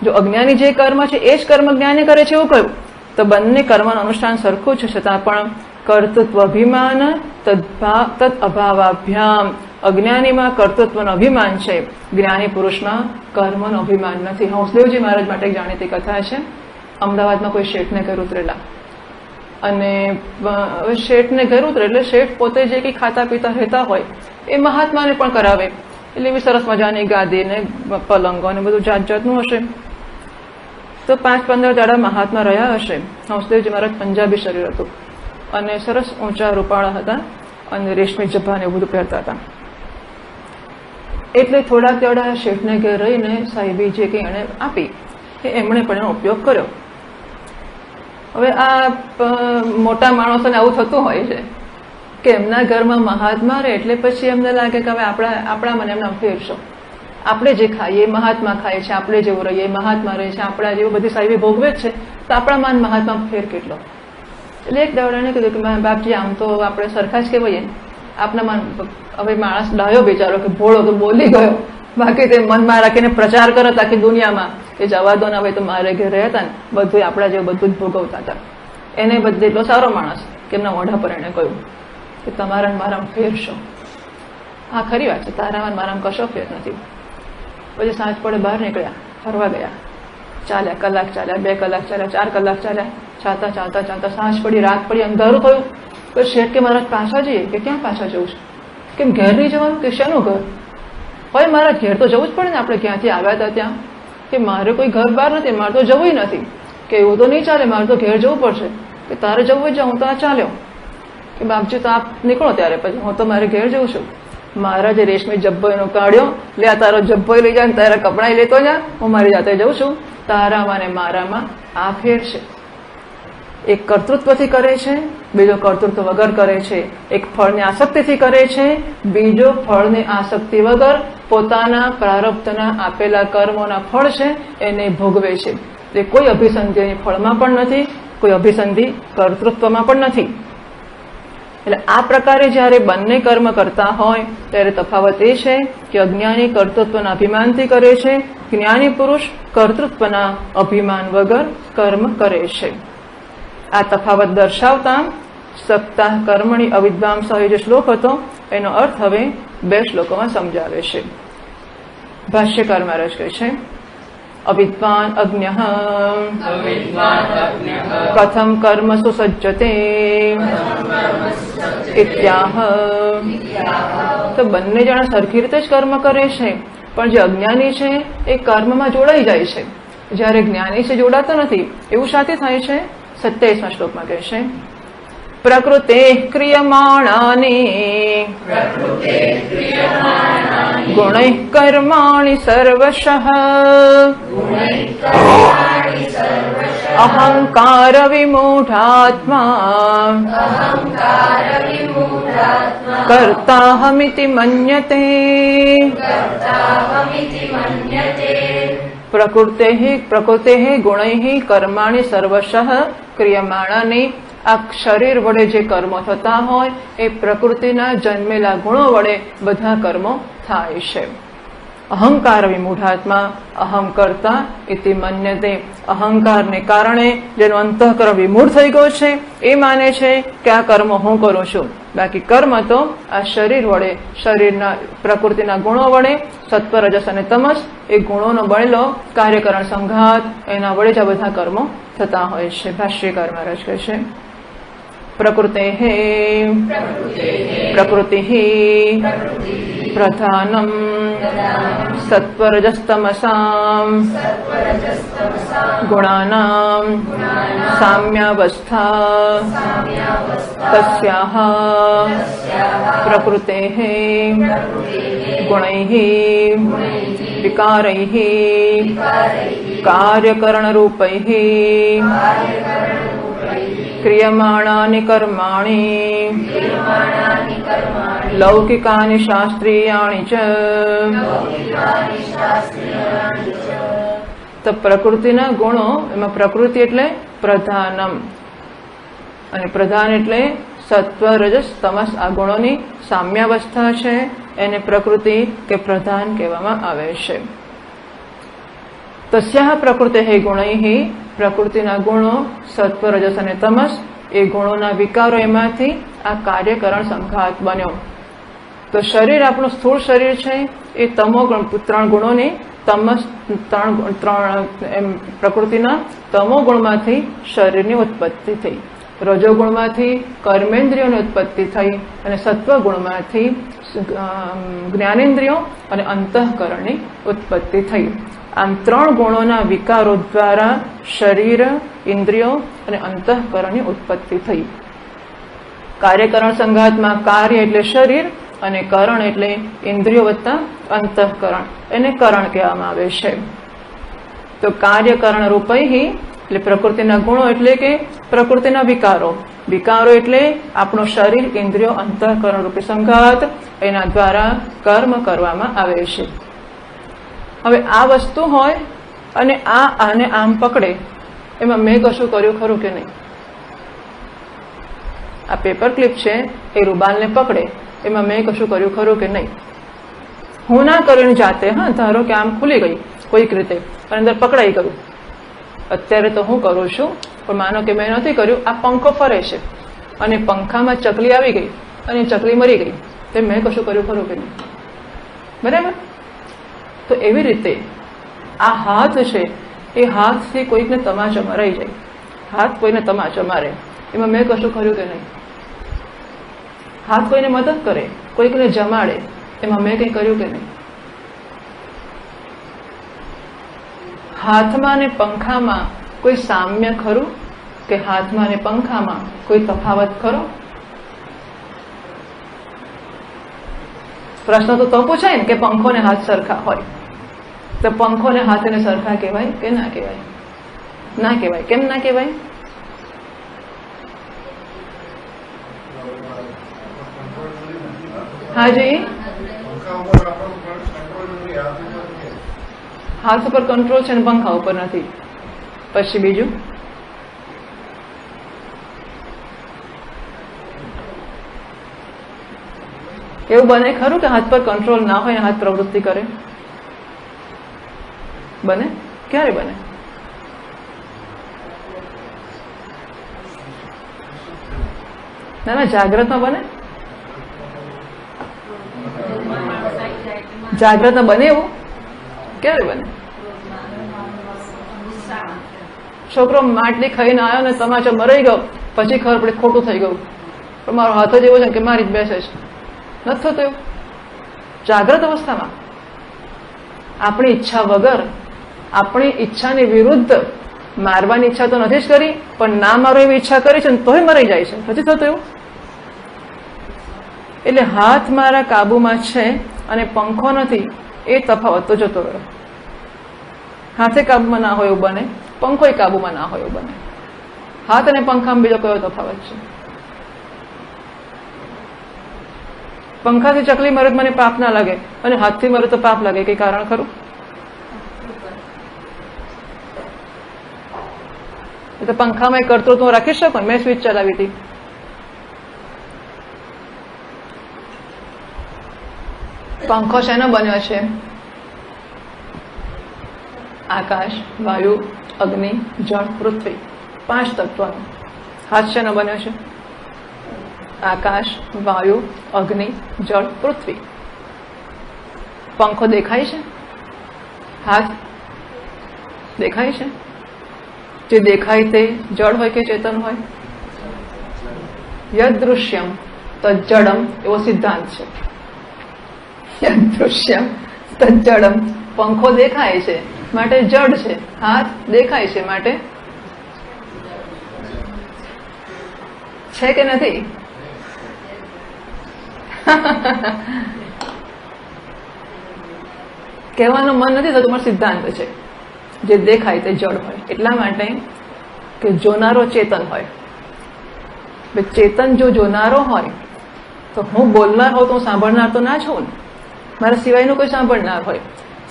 જો અજ્ઞાની જે કર્મ છે એ જ કર્મ જ્ઞાની કરે છે એવું કહ્યું, તો બંને કર્મનું અનુષ્ઠાન સરખું જ છે, છતાં પણ કર્તૃત્વ અભિમાન તદ અભાવાભ્યામ, અજ્ઞાનીમાં કર્તૃત્વનો અભિમાન છે, જ્ઞાની પુરુષમાં કર્મનો અભિમાન નથી. હંસદેવજી મહારાજ માટે એક જાણીતી કથા છે. અમદાવાદમાં કોઈ શેઠને ઘર ઉતરેલા, અને શેઠને ઘર ઉતરે એટલે શેઠ પોતે જે કંઈ ખાતા પીતા રહેતા હોય એ મહાત્માને પણ કરાવે. એટલે એવી સરસ મજાની ગાદી ને પલંગો ને બધું જાત જાતનું હશે. તો 5-15 દાડા મહાત્મા રહ્યા હશે. હંસદેવજી મહારાજ પંજાબી શરીર હતું, અને સરસ ઊંચા રૂપાળા હતા, અને રેશમી જભા ને એવું બધું પહેરતા હતા. એટલે થોડાક દાડા શેઠને ઘેર રહીને સાહેબી જે કંઈ એણે આપી એમણે પણ એનો ઉપયોગ કર્યો. હવે આ મોટા માણસોને આવું થતું હોય છે કે એમના ઘરમાં મહાત્મા રહે એટલે પછી એમને લાગે કે હવે આપણા મને એમના ફેરશો, આપણે જે ખાઈએ મહાત્મા ખાય છે, આપણે જેવું રહીએ મહાત્મા રહે છે, આપણા જેવું બધી સાહેબી ભોગવે જ છે, તો આપણા માન મહાત્મા ફેર કેટલો. એટલે એક દાવડાને કીધું કે બાપજી આમ તો આપણે સરખા જ કહેવાય, આપના મન. હવે માણસ ડાયો બિચારો કે ભોળો તો બોલી ગયો, બાકી તે મનમાં રાખીને પ્રચાર કરત આખી દુનિયામાં કે જવા દો ને, હવે તો મારે ઘેર રહ્યા હતા ને બધું આપણા જેવું બધું જ ભોગવતા હતા. એને બદલે એટલો સારો માણસ કે એમના મોઢા પર એને કહ્યું કે તમારા મારામાં ફેરશો. હા, ખરી વાત છે, તારામાં મારામાં કશો ફેર નથી. પછી સાંજ પડે બહાર નીકળ્યા, ફરવા ગયા, ચાલ્યા, કલાક ચાલ્યા, 2 કલાક ચાલ્યા, 4 કલાક ચાલ્યા, ચાલતા ચાલતા ચાલતા સાંજ પડી, રાત પડી, અંધારું થયું. તો શેઠ કે મહારાજ પાછા જઈએ, કે ક્યાં પાછા જવું છે, કેમ ઘેર નહીં જવાનું, કે શેનું ઘર હોય, મારા ઘેર તો જવું જ પડે ને, આપણે ક્યાંથી આવ્યા હતા ત્યાં, કે મારે કોઈ ઘર બહાર નથી, મારે તો જવું નથી, કે એવું તો નહીં ચાલે, મારે તો ઘેર જવું પડશે. કે તારે જવું જ, હું તો આ ચાલ્યો. કે બાપજી તો આપ નીકળો ત્યારે, પછી હું તો મારે ઘેર જઉં છું. મહારાજે રેશમી જબ્બો એનો કાઢ્યો, લે આ તારો જબ્બો લઈ જાય, તારા કપડાં લેતો જા, હું મારી જાતે જઉં છું. તારામાં ને મારામાં આ ફેર છે. એક કર્તૃત્વથી કરે છે, બીજો કર્તૃત્વ વગર કરે છે. એક ફળની આસક્તિથી કરે છે, બીજો ફળની આસક્તિ વગર પોતાના પ્રારબ્ધના આપેલા કર્મોના ફળ છે એને ભોગવે છે. તે કોઈ અભિસંધિ ફળમાં પણ નથી, કોઈ અભિસંધિ કર્તૃત્વમાં પણ નથી. એટલે આ પ્રકારે જ્યારે બંને કર્મ કરતા હોય ત્યારે તફાવત એ છે કે અજ્ઞાની કર્તૃત્વના અભિમાનથી કરે છે, જ્ઞાની પુરુષ કર્તૃત્વના અભિમાન વગર કર્મ કરે છે. આ તફાવત દર્શાવતા સપ્તાહ કર્મણી અવિદ્વાંસ જે શ્લોક હતો એનો અર્થ હવે 2 શ્લોકોમાં સમજાવે છે. ભાષ્યકાર મહારાજ કહે છે, અવિદ્વાન અજ્ઞઃ કથમ કર્મસુ સજ્જતે ઇત્યાહ. તો બંને જણા સરખી રીતે જ કર્મ કરે છે, પણ જે અજ્ઞાની છે એ કર્મમાં જોડાઈ જાય છે, જ્યારે જ્ઞાની છે જોડાતો નથી. એવું શાથી થાય છે? 27મા શ્લોકમાં કહે છે, પ્રકૃતે ક્રિયમાણાની ગુણૈ કર્માણિ સર્વશઃ અહંકાર વિમૂઢાત્મા કર્તાહમિતિ મન્યતે. પ્રકૃતે ગુણૈ કર્માણિ સર્વશઃ ક્રિયમાણાની. આ શરીર વડે જે કર્મો થતા હોય એ પ્રકૃતિના જન્મેલા ગુણો વડે બધા કર્મો થાય છે. અહંકાર વિમૂઢાત્મા અહમ કરતા ઇતિ મન્યતે. અહંકારને કારણે જેનો અંતઃકરણ વિમૂઢ થઈ ગયો છે એ માને છે કે આ કર્મો હું કરું છું. બાકી કર્મ તો આ શરીર વડે, શરીરના પ્રકૃતિના ગુણો વડે, સત્વ, રજસ અને તમસ, એ ગુણોનો બનેલો કાર્યકરણ સંઘાત, એના વડે જ આ બધા કર્મો થતા હોય છે. ભાષ્યકાર મહારાજ કહે છે, પ્રકૃતેઃ પ્રકૃતિઃ પ્રધાનમ સત્વરજસ્તમસામ ગુણાનામ સામ્યાવસ્થા તસ્યાઃ પ્રકૃતેઃ ગુણૈઃ વિકારૈઃ કાર્યકરણરૂપૈઃ ક્રિયમાણાનિ કર્માણિ લૌકિકાનિ શાસ્ત્રીયાણિ ચ. તો પ્રકૃતિના ગુણો, એમાં પ્રકૃતિ એટલે પ્રધાનમ, અને પ્રધાન એટલે સત્વ, રજસ, તમસ, આ ગુણોની સામ્યાવસ્થા છે, એને પ્રકૃતિ કે પ્રધાન કહેવામાં આવે છે. તસ્યાઃ પ્રકૃતેઃ ગુણૈઃ, પ્રકૃતિના ગુણો સત્વ, રજસ અને તમસ, એ ગુણોના વિકારો, એમાંથી આ કાર્યકરણ સંઘાત બન્યો. તો શરીર આપણું સ્થૂળ શરીર છે, એ તમો ત્રણ ગુણોની, તમસ પ્રકૃતિના તમો ગુણમાંથી શરીરની ઉત્પત્તિ થઈ, રજોગુણમાંથી કર્મેન્દ્રિયોની ઉત્પત્તિ થઈ, અને સત્વ ગુણમાંથી જ્ઞાનેન્દ્રિયો અને અંતઃકરણની ઉત્પત્તિ થઈ. આમ ત્રણ ગુણોના વિકારો દ્વારા શરીર, ઇન્દ્રિયો અને અંતઃકરણની ઉત્પત્તિ થઈ. કાર્યકરણ સંઘાતમાં કાર્ય એટલે શરીર અને કરણ એટલે ઇન્દ્રિયો વત્તા અંતઃકરણ, એને કરણ કહેવામાં આવે છે. તો કાર્યકરણ રૂપૈઃ એટલે પ્રકૃતિના ગુણો એટલે કે પ્રકૃતિના વિકારો, વિકારો એટલે આપણું શરીર, ઇન્દ્રિયો, અંતઃકરણ રૂપી સંઘાત, એના દ્વારા કર્મ કરવામાં આવે છે. હવે આ વસ્તુ હોય અને આને આમ પકડે, એમાં મેં કશું કર્યું ખરું કે નહીં? આ પેપર ક્લિપ છે, એ રૂબાલને પકડે, એમાં મેં કશું કર્યું ખરું કે નહીં? હું ના કર્યું જાતે, હા, ધારો કે આમ ખુલી ગઈ કોઈક રીતે અને અંદર પકડાઈ ગયું, અત્યારે તો હું કરું છું, પણ માનો કે મેં નથી કર્યું. આ પંખો ફરે છે અને પંખામાં ચકલી આવી ગઈ અને ચકલી મરી ગઈ, તો મેં કશું કર્યું ખરું કે નહીં? બરાબર. તો એવી રીતે આ હાથ છે, એ હાથથી કોઈકને તમાચો મરાઈ જાય, હાથ કોઈને તમાચો મારે, એમાં મેં કશું કર્યું કે નહીં? હાથ કોઈને મદદ કરે, કોઈકને જમાડે, એમાં મેં કંઈ કર્યું કે નહીં? હાથમાં ને પંખામાં કોઈ સામ્ય ખરું કે હાથમાં ને પંખામાં કોઈ તફાવત ખરો? પ્રશ્ન તો પૂછાય ને કે પંખો ને હાથ સરખા હોય, તો પંખો ને હાથ એને સરખા કહેવાય કે ના કહેવાય? ના કહેવાય. કેમ ના કહેવાય? હાજી, હાથ ઉપર કંટ્રોલ છે ને પંખા ઉપર નથી. પછી બીજું એવું બને ખરું કે હાથ પર કંટ્રોલ ના હોય, હાથ પ્રવૃત્તિ કરે? બને? ક્યારે બને? ના ના, જાગ્રતમાં બને. જાગ્રતમાં બને એવું? ક્યારે બને? છોકરો માટલી ખાઈને આવ્યો ને તમાચો મરાઈ ગયો, પછી ખબર પડે ખોટું થઈ ગયું, પણ મારો હાથ જ એવો છે કે મારી જ બેસે છે. નથી થતું એવું? જાગ્રત અવસ્થામાં આપણી ઈચ્છા વગર, આપણી ઈચ્છાની વિરુદ્ધ મારવાની ઈચ્છા તો નથી જ કરી, પણ ના મારો એવી ઈચ્છા કરી છે ને તોય મરાઈ જાય છે. નથી થતું એવું? એટલે હાથ મારા કાબુમાં છે અને પંખો નથી, એ તફાવત તો જતો રહ્યો. હાથે કાબુમાં ના હોય એવું બને, પંખોય કાબુમાં ના હોય એવું બને. હાથ અને પંખામાં બીજો કયો તફાવત છે? પંખાથી ચકલી મરે મને પાપ ના લાગે, અને હાથથી મરે તો પાપ લાગે, કઈ કારણ ખરું? એ તો પંખામાં એક કર્તૃત્વ રાખી શકો, મેં સ્વિચ ચલાવી હતી. પંખો શેનો બન્યો છે? આકાશ, વાયુ, અગ્નિ, જળ, પૃથ્વી, 5 તત્વનો. હાથ શેનો બન્યો છે? આકાશ, વાયુ, અગ્નિ, જળ, પૃથ્વી. પંખો દેખાય છે? હાથ દેખાય છે? જે દેખાય તે જળ હોય કે ચેતન હોય? યદૃશ્યમ તજ્જડમ એવો સિદ્ધાંત છે. યદૃશ્યમ તજ્જડમ. પંખો દેખાય છે માટે જડ છે, હાથ દેખાય છે માટે છે કે નથી? કહેવાનું મન નથી થતું, પણ સિદ્ધાંત છે. જે દેખાય તે જડ હોય એટલા માટે કે જોનારો ચેતન હોય. ચેતન જો જોનારો હોય તો હું બોલનાર હોઉં તો હું સાંભળનાર તો ના છું ને, મારા સિવાયનું કોઈ સાંભળનાર હોય.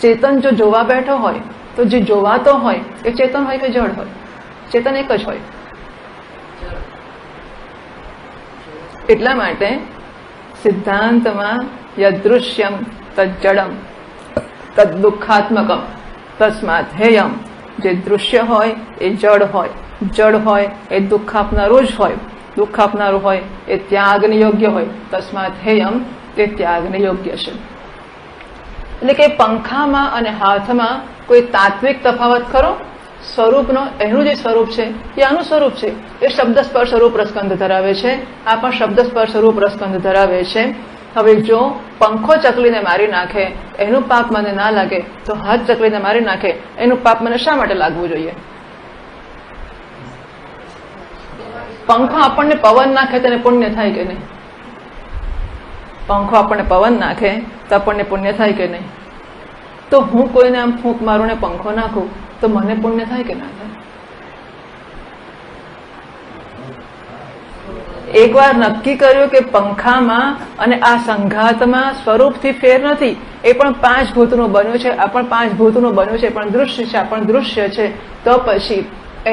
ચેતન જો જોવા બેઠો હોય તો જે જોવાતો હોય એ ચેતન હોય કે જડ હોય? ચેતન એક જ હોય. એટલા માટે સિદ્ધાંતમાં યદૃશ્યમ તજ્જડમ તદ્દુઃખાત્મકમ તસ્માત હેયમ. જે દૃશ્ય હોય એ જડ હોય, જડ હોય એ દુઃખ આપનારું જ હોય, દુઃખ આપનારું હોય એ ત્યાગને યોગ્ય હોય. તસ્માત હેયમ એ ત્યાગને યોગ્ય છે. એટલે કે પંખામાં અને હાથમાં કોઈ તાત્વિક તફાવત ખરો? સ્વરૂપનો, એનું જે સ્વરૂપ છે એ આનું સ્વરૂપ છે. એ શબ્દ સ્પર્શ રૂપ રસગંધ ધરાવે છે, આ પણ શબ્દ સ્પર્શ રૂપ રસગંધ ધરાવે છે. હવે જો પંખો ચકલીને મારી નાખે એનું પાપ મને ના લાગે તો હાથ ચકલીને મારી નાખે એનું પાપ મને શા માટે લાગવું જોઈએ? પંખો આપણને પવન નાખે તેને પુણ્ય થાય કે નહીં? પંખો આપણને પવન નાખે તો આપણને પુણ્ય થાય કે નહીં? તો હું કોઈને આમ ફૂંક મારું ને પંખો નાખું તો મને પુણ્ય થાય કે ના થાય? એકવાર નક્કી કર્યું કે પંખામાં અને આ સંઘાતમાં સ્વરૂપથી ફેર નથી, એ પણ 5 ભૂતનું બન્યું છે, આ પણ 5 ભૂતનું બન્યું છે, પણ દૃશ્ય છે, આ પણ દૃશ્ય છે. તો પછી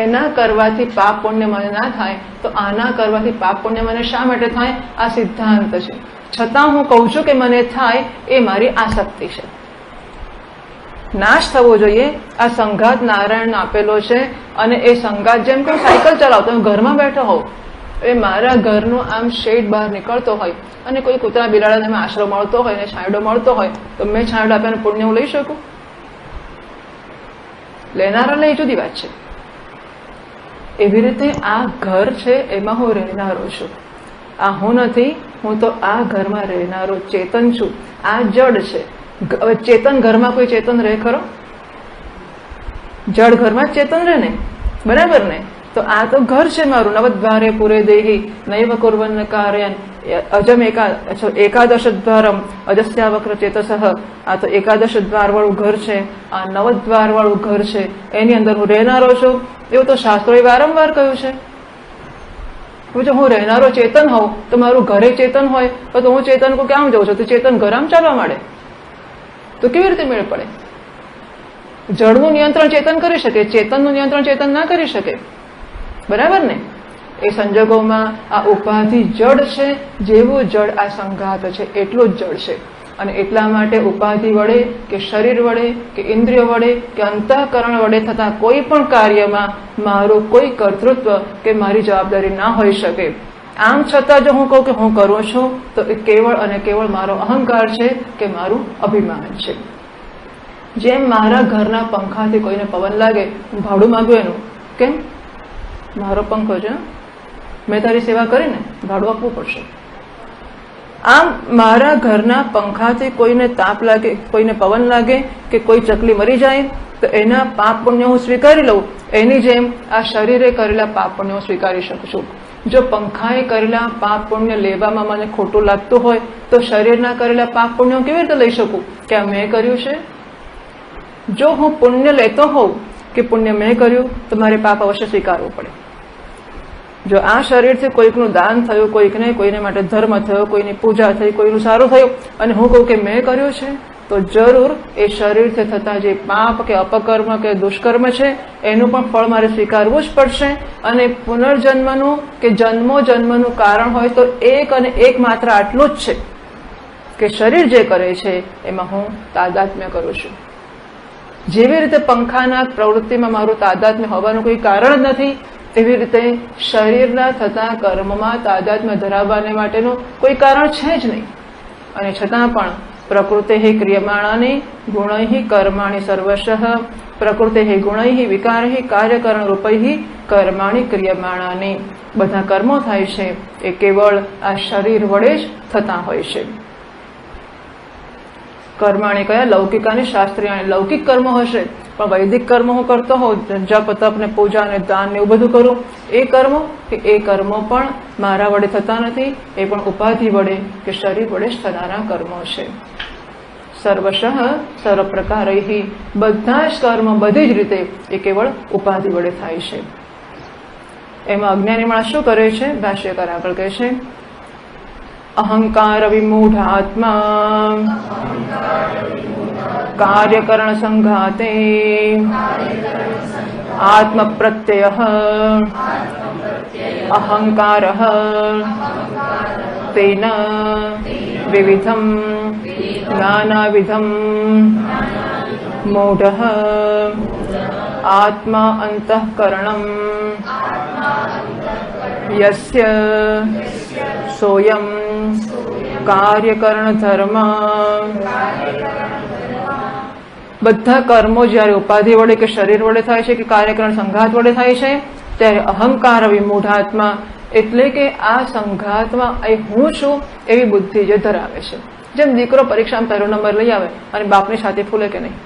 એના કરવાથી પાપ પુણ્ય મને ના થાય તો આના કરવાથી પાપ પુણ્ય મને શા માટે થાય? આ સિદ્ધાંત છે. છતાં હું કહું છું કે મને થાય એ મારી આસક્તિ છે. નાશ થવો જોઈએ. આ સંઘાત નારાયણ આપેલો છે અને એ સંઘાત જેમ કે સાયકલ ચલાવતો હું ઘરમાં બેઠો હોઉં, એ મારા ઘરનું આમ શેડ બહાર નીકળતો હોય અને કોઈ કૂતરા બિલાડાને એમાં આશરો મળતો હોય અને છાંયડો મળતો હોય તો મેં છાંયડો આપ્યાનું પુણ્ય હું લઈ શકું? લેનારા લઈ જુદી વાત છે. એવી રીતે આ ઘર છે એમાં હું રહેનારો છું. આ હું નથી, હું તો આ ઘરમાં રહેનારો ચેતન છું. આ જડ છે. ચેતન ઘરમાં કોઈ ચેતન રહે ખરો? જડ ઘરમાં ચેતન રહે ને, બરાબર ને? તો આ તો ઘર છે મારું. નવદ્વારે પૂરે દેહી નૈવ કુર્વન કાર્યન અજમ એકાદશ દ્વારમ અજસ્યા વક્ર ચેતસઃ. આ તો એકાદશ દ્વાર વાળું ઘર છે, આ નવદ્વાર વાળું ઘર છે, એની અંદર હું રહેનારો છું. એવું તો શાસ્ત્રોએ વારંવાર કહ્યું છે. જો હું રહેનારો ચેતન હોઉં તો મારું ઘરે ચેતન હોય તો હું ચેતન કો ક્યાં જાઉં છું? તો ચેતન ઘર આમ ચાલવા માંડે તો કેવી રીતે મેળ પડે? જળનું નિયંત્રણ ચેતન કરી શકે, ચેતનનું નિયંત્રણ ચેતન ના કરી શકે, બરાબર ને? એ સંજોગોમાં આ ઉપાધિ જડ છે. જેવું જડ આ સંઘાત છે એટલું જ જડ છે. અને એટલા માટે ઉપાધિ વડે કે શરીર વડે કે ઇન્દ્રિયો વડે કે અંતઃકરણ વડે થતા કોઈ પણ કાર્યમાં મારું કોઈ કર્તૃત્વ કે મારી જવાબદારી ના હોઈ શકે. આમ છતાં જો હું કહું કે હું કરું છું તો એ કેવળ અને કેવળ મારો અહંકાર છે કે મારું અભિમાન છે. જેમ મારા ઘરના પંખાથી કોઈને પવન લાગે હું ભાડું માંગુ એનું, કેમ? મારો પંખો છે, મેં તારી સેવા કરીને ભાડું આપવું પડશે. આમ મારા ઘરના પંખાથી કોઈને તાપ લાગે, કોઈને પવન લાગે કે કોઈ ચકલી મરી જાય તો એના પાપ પુણ્ય હું સ્વીકારી લઉં. એની જેમ આ શરીરે કરેલા પાપ પુણ્ય હું સ્વીકારી શકું છું. જો પંખાએ કરેલા પાપ પુણ્ય લેવામાં મને ખોટું લાગતું હોય તો શરીરના કરેલા પાપ પુણ્ય હું કેવી રીતે લઈ શકું કે આ મેં કર્યું છે? જો હું પુણ્ય લેતો હોઉં કે પુણ્ય મેં કર્યું તો મારે પાપ અવશ્ય સ્વીકારવું પડે. જો આ શરીરથી કોઈકનું દાન થયું, કોઈકને કોઈને માટે ધર્મ થયો, કોઈની પૂજા થઈ, કોઈનું સારું થયું અને હું કહું કે મેં કર્યું છે તો જરૂર એ શરીરથી થતા જે પાપ કે અપકર્મ કે દુષ્કર્મ છે એનું પણ ફળ મારે સ્વીકારવું જ પડશે. અને પુનર્જન્મનું કે જન્મો જન્મનું કારણ હોય તો એક અને એક માત્ર આટલું જ છે કે શરીર જે કરે છે એમાં હું તાદાત્મ્ય કરું છું. જેવી રીતે પંખાના પ્રવૃત્તિમાં મારું તાદાત્મ્ય હોવાનું કોઈ કારણ જ નથી, એવી રીતે શરીરના થતા કર્મમાં તાદાત્મ્ય ધરાવવાને માટેનું કોઈ કારણ છે જ નહીં, અને છતાં પણ પ્રકૃતે ક્રિયમાણાની ગુણૈ કર્માણી સર્વશઃ પ્રકૃતે ગુણૈ વિકારૈ કાર્યકરણ રૂપૈ કર્માણી ક્રિયમાણાની. બધા કર્મો થાય છે એ કેવળ આ શરીર વડે જ થતા હોય છે. કર્માણી કયા? લૌકિક અને શાસ્ત્રીય. લૌકિક કર્મો હશે, પણ વૈદિક કર્મો હું કરતો હોઉં, જપ તપ ને પૂજા ને દાન ને એવું બધું કરું, એ કર્મો પણ મારા વડે થતા નથી, એ પણ ઉપાધિ વડે કે શરીર વડે જ થનારા કર્મો છે. સર્વશઃ સર્વ પ્રકારૈ, બધા જ કર્મ બધી જ રીતે એ કેવળ ઉપાધિ વડે થાય છે. એમાં અજ્ઞાની માણસ શું કરે છે? ભાષ્યકાર આગળ કહે છે, અહંકાર વિમૂઢ આત્મા કાર્યકરણ સંઘાતે આત્મ પ્રત્યય અહંકાર તેન વિવિધમ નાનાવિધમ મૂઢ આત્મા અંતઃકરણમ યસ્ય સોયમ કાર્યકરણ ધર્મ. બધા કર્મો જ્યારે ઉપાધિ વડે કે શરીર વડે થાય છે કે કાર્યકરણ સંઘાત વડે થાય છે, ત્યારે અહંકાર વિમૂઢાત્મા, એટલે કે આ સંઘાતમાં એ હું છું એવી બુદ્ધિ જે ધરાવે છે. જેમ દીકરો પરીક્ષામાં પહેલો નંબર લઈ આવે અને બાપની છાતી ફૂલે કે નહીં,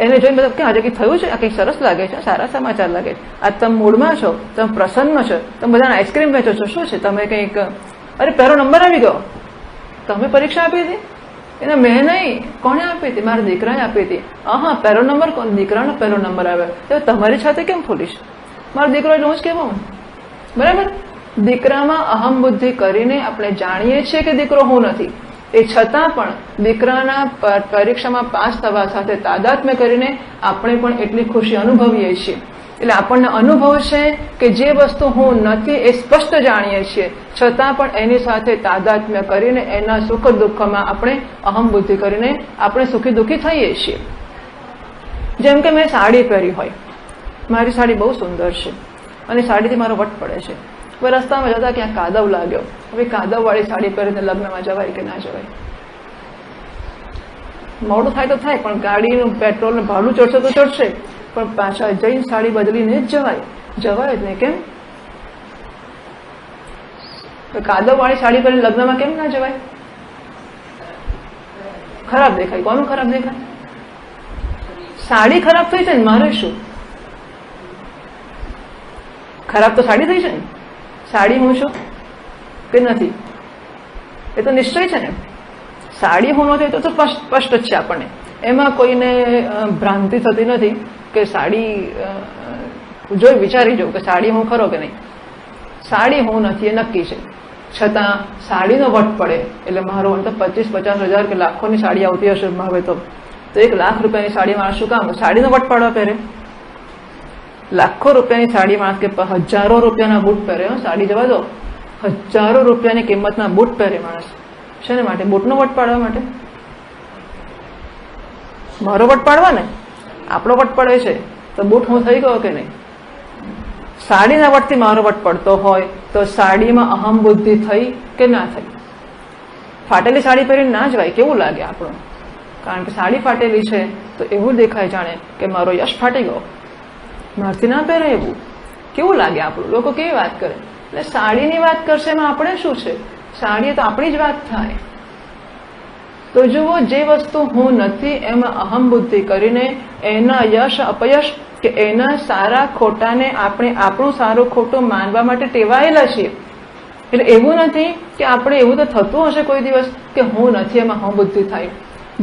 એને જોઈને મતલબ કે આજે કંઈક થયું છે, આ કંઈક સરસ લાગે છે, સારા સમાચાર લાગે છે, આજ તમે મૂડમાં છો, તમે પ્રસન્ન છો, તમે બધાને આઈસ્ક્રીમ વેચો છો, શું છે તમે કંઈક, અરે પહેલો નંબર આવી ગયો. તમે પરીક્ષા આપી હતી? એને મેં નહીં, કોણે આપી હતી? મારા દીકરાએ આપી હતી. હા, પહેલો નંબર કોણ? દીકરાનો પહેલો નંબર આવ્યો. તો તમારી છાતી કેમ ફૂલીશ? મારો દીકરો એટલે હું જ કહેવું, બરાબર? દીકરામાં અહમ બુદ્ધિ કરીને આપણે જાણીએ છીએ કે દીકરો હું નથી, એ છતાં પણ દીકરાના પરીક્ષામાં પાસ થવા સાથે તાદાત્મ્ય કરીને આપણે પણ એટલી ખુશી અનુભવીએ છીએ. એટલે આપણને અનુભવ છે કે જે વસ્તુ હું નથી એ સ્પષ્ટ જાણીએ છીએ, છતાં પણ એની સાથે તાદાત્મ્ય કરીને એના સુખ દુઃખમાં આપણે અહમ બુદ્ધિ કરીને આપણે સુખી દુઃખી થઈએ છીએ. જેમ કે મેં સાડી પહેરી હોય, મારી સાડી બહુ સુંદર છે અને સાડીથી મારો વટ પડે છે. હવે રસ્તામાં જતા ક્યાંક કાદવ લાગ્યો, હવે કાદવવાળી સાડી પહેરીને લગ્નમાં જવાય કે ના જવાય? મોડું થાય તો થાય, પણ ગાડીનું પેટ્રોલનું ભાડું ચડશે તો ચડશે, પણ પાછા જઈને સાડી બદલીને જ જવાય જ નહીં. કેમ? કાદવવાળી સાડી પહેરીને લગ્નમાં કેમ ના જવાય? ખરાબ દેખાય. કોનું ખરાબ દેખાય? સાડી ખરાબ થઈ છે ને, મારે શું? ખરાબ તો સાડી થઈ છે ને. સાડી હું છું કે નથી એ તો નિશ્ચય છે ને. સાડી હું નથી તો સ્પષ્ટ જ છે આપણને, એમાં કોઈને ભ્રાંતિ થતી નથી કે સાડી જોઈ વિચારી જવું કે સાડી હું ખરો કે નહીં. સાડી હું નથી એ નક્કી છે, છતાં સાડીનો વટ પડે એટલે મારો તો 25-50 હજાર કે લાખોની સાડી આવતી હશે હવે તો 1 લાખ રૂપિયાની સાડી માણસ શું કામ સાડીનો વટ પાડવા પહેરે? લાખો રૂપિયાની સાડી માણસ કે હજારો રૂપિયાના બૂટ પહેરે. સાડી જવા દો, હજારો રૂપિયાની કિંમતના બૂટ પહેરે માણસ. શેને માટે? બૂટનો વટ પાડવા માટે. મારો વટ પાડવા ને, આપણો વટ પડે છે તો બૂટ હું થઈ ગયો કે નહીં? સાડીના વટથી મારો વટ પડતો હોય તો સાડીમાં અહમ બુદ્ધિ થઈ કે ના થઈ? ફાટેલી સાડી પહેરીને ના જવાય, કેવું લાગે આપણું? કારણ કે સાડી ફાટેલી છે તો એવું દેખાય જાણે કે મારો યશ ફાટી ગયો, મારથી ના પહેરે એવું. કેવું લાગે આપણું? લોકો કેવી વાત કરે? એટલે સાડીની વાત કરશે એમાં આપણે શું છે? સાડી તો આપણી જ વાત થાય. તો જુઓ, જે વસ્તુ હું નથી એમાં અહમ બુદ્ધિ કરીને એના યશ અપયશ કે એના સારા ખોટાને આપણે આપણું સારું ખોટું માનવા માટે ટેવાયેલા છીએ. એટલે એવું નથી કે આપણે એવું તો થતું હશે કોઈ દિવસ કે હું નથી એમાં હું બુદ્ધિ થાય.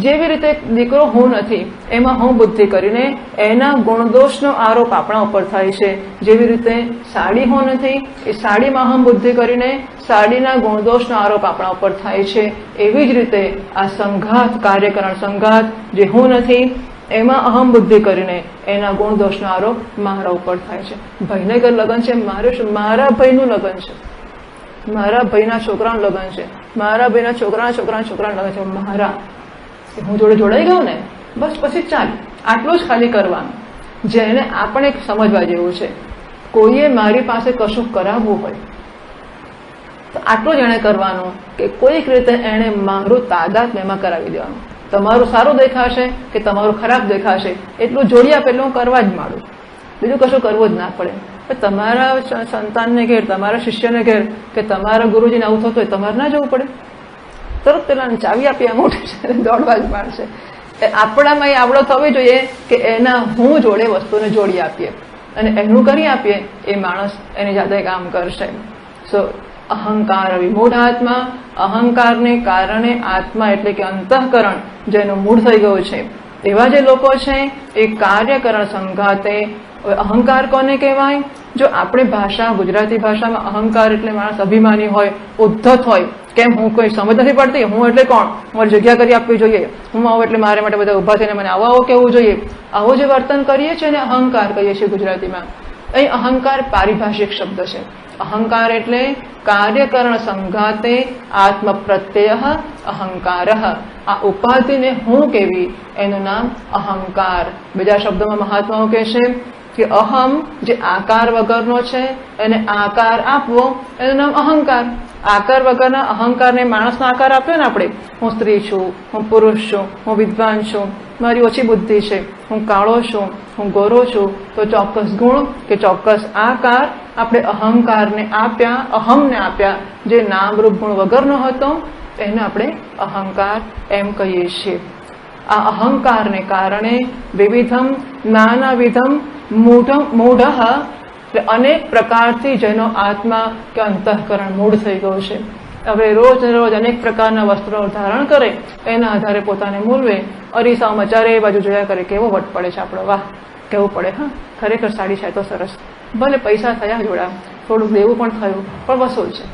જેવી રીતે દીકરો હું નથી એમાં હું બુદ્ધિ કરીને એના ગુણદોષનો આરોપ આપણા ઉપર થાય છે, જેવી રીતે સાડી હું નથી એ સાડીમાં અહમ બુદ્ધિ કરીને સાડીના ગુણદોષનો આરોપ આપણા ઉપર થાય છે, એવી જ રીતે આ સંઘાત, કાર્યકરણ સંઘાત જે હું નથી એમાં અહમ બુદ્ધિ કરીને એના ગુણદોષનો આરોપ મારા ઉપર થાય છે. ભાઈને ઘર લગ્ન છે, મારે શું? મારા ભાઈનું લગ્ન છે, મારા ભાઈના છોકરાનું લગ્ન છે, મારા ભાઈના છોકરાના છોકરાનું લગ્ન છે. મારા હું જોડે જોડાઈ ગયો ને બસ, પછી ચાલ, આટલું જ ખાલી કરવાનું. જેને આપણે સમજવા જેવું છે કોઈએ મારી પાસે કશું કરાવવું હોય તો આટલું જ એણે કરવાનું કે કોઈક રીતે એણે મારું તાદાદ એમાં કરાવી દેવાનું. તમારું સારું દેખાશે કે તમારું ખરાબ દેખાશે એટલું જોડી આપે એટલે હું કરવા જ માંડું, બીજું કશું કરવું જ ના પડે. તમારા સંતાનને ઘેર, તમારા શિષ્યને ઘેર કે તમારા ગુરુજીને આવું થતું હોય તમારે ના જવું પડે, તરત પેલા ચાવી આપી આમ ઉઠે દોડવા જ માંડશે. આપણામાં એ આવડો થવી જોઈએ કે એના હું જોડે વસ્તુને જોડી આપીએ અને એનું કરી આપીએ, એ માણસ એની જાતે કામ કરશે. સો અહંકાર વિમૂઢ આત્મા, અહંકારને કારણે આત્મા એટલે કે અંતઃકરણ જેનું મૂળ થઈ ગયું છે એવા જે લોકો છે એ કાર્યકરણ સંઘાતે. અહંકાર કોને કહેવાય? જો આપણે ભાષા, ગુજરાતી ભાષામાં અહંકાર એટલે માણસ અભિમાની હોય, ઉદ્ધત હોય. કેમ? હું કોઈ સમજ નથી પડતી, હું એટલે કોણ, મારી જગ્યા કરી આપવી જોઈએ, હું આવું એટલે મારે માટે બધા ઉભા થઈને મને આવો કહેવું જોઈએ. આવો જે વર્તન કરીએ છીએ ને અહંકાર કહીએ છીએ ગુજરાતીમાં. અહીં અહંકાર પારિભાષિક શબ્દ છે. અહંકાર એટલે કાર્યકરણ સંઘાતે આત્મ પ્રત્યય અહંકાર. આ ઉપાધિને હું કેવી એનું નામ અહંકાર. બીજા શબ્દોમાં મહાત્માઓ કહે છે કે અહમ જે આકાર વગરનો છે એને આકાર આપવો એનું નામ અહંકાર. આકાર વગરના અહંકારને માણસનો આકાર આપ્યો ને આપણે, હું સ્ત્રી છું, હું પુરુષ છું, હું વિદ્વાન છું, મારી ઓછી બુદ્ધિ છે, હું કાળો છું, હું ગોરો છું, તો ચોક્કસ ગુણ કે ચોક્કસ આકાર આપણે અહંકારને આપ્યા, અહમને આપ્યા, જે નામરૂપ ગુણ વગરનો હતો એને આપણે અહંકાર એમ કહીએ છીએ. આ અહંકારને કારણે વિવિધમ નાનાવિધમ મૂઢ એટલે અનેક પ્રકારથી જેનો આત્મા કે અંતઃકરણ મૂળ થઈ ગયું છે. હવે રોજ ને રોજ અનેક પ્રકારના વસ્ત્રો ધારણ કરે, એના આધારે પોતાને મૂલવે, અરીસાઓમાં ચારે બાજુ જોયા કરે કેવો વટ પડે છે આપણો, વાહ કેવું પડે, હા ખરેખર સાડી છે તો સરસ, ભલે પૈસા થયા જોડા, થોડું દેવું પણ થયું પણ વસૂલ છે,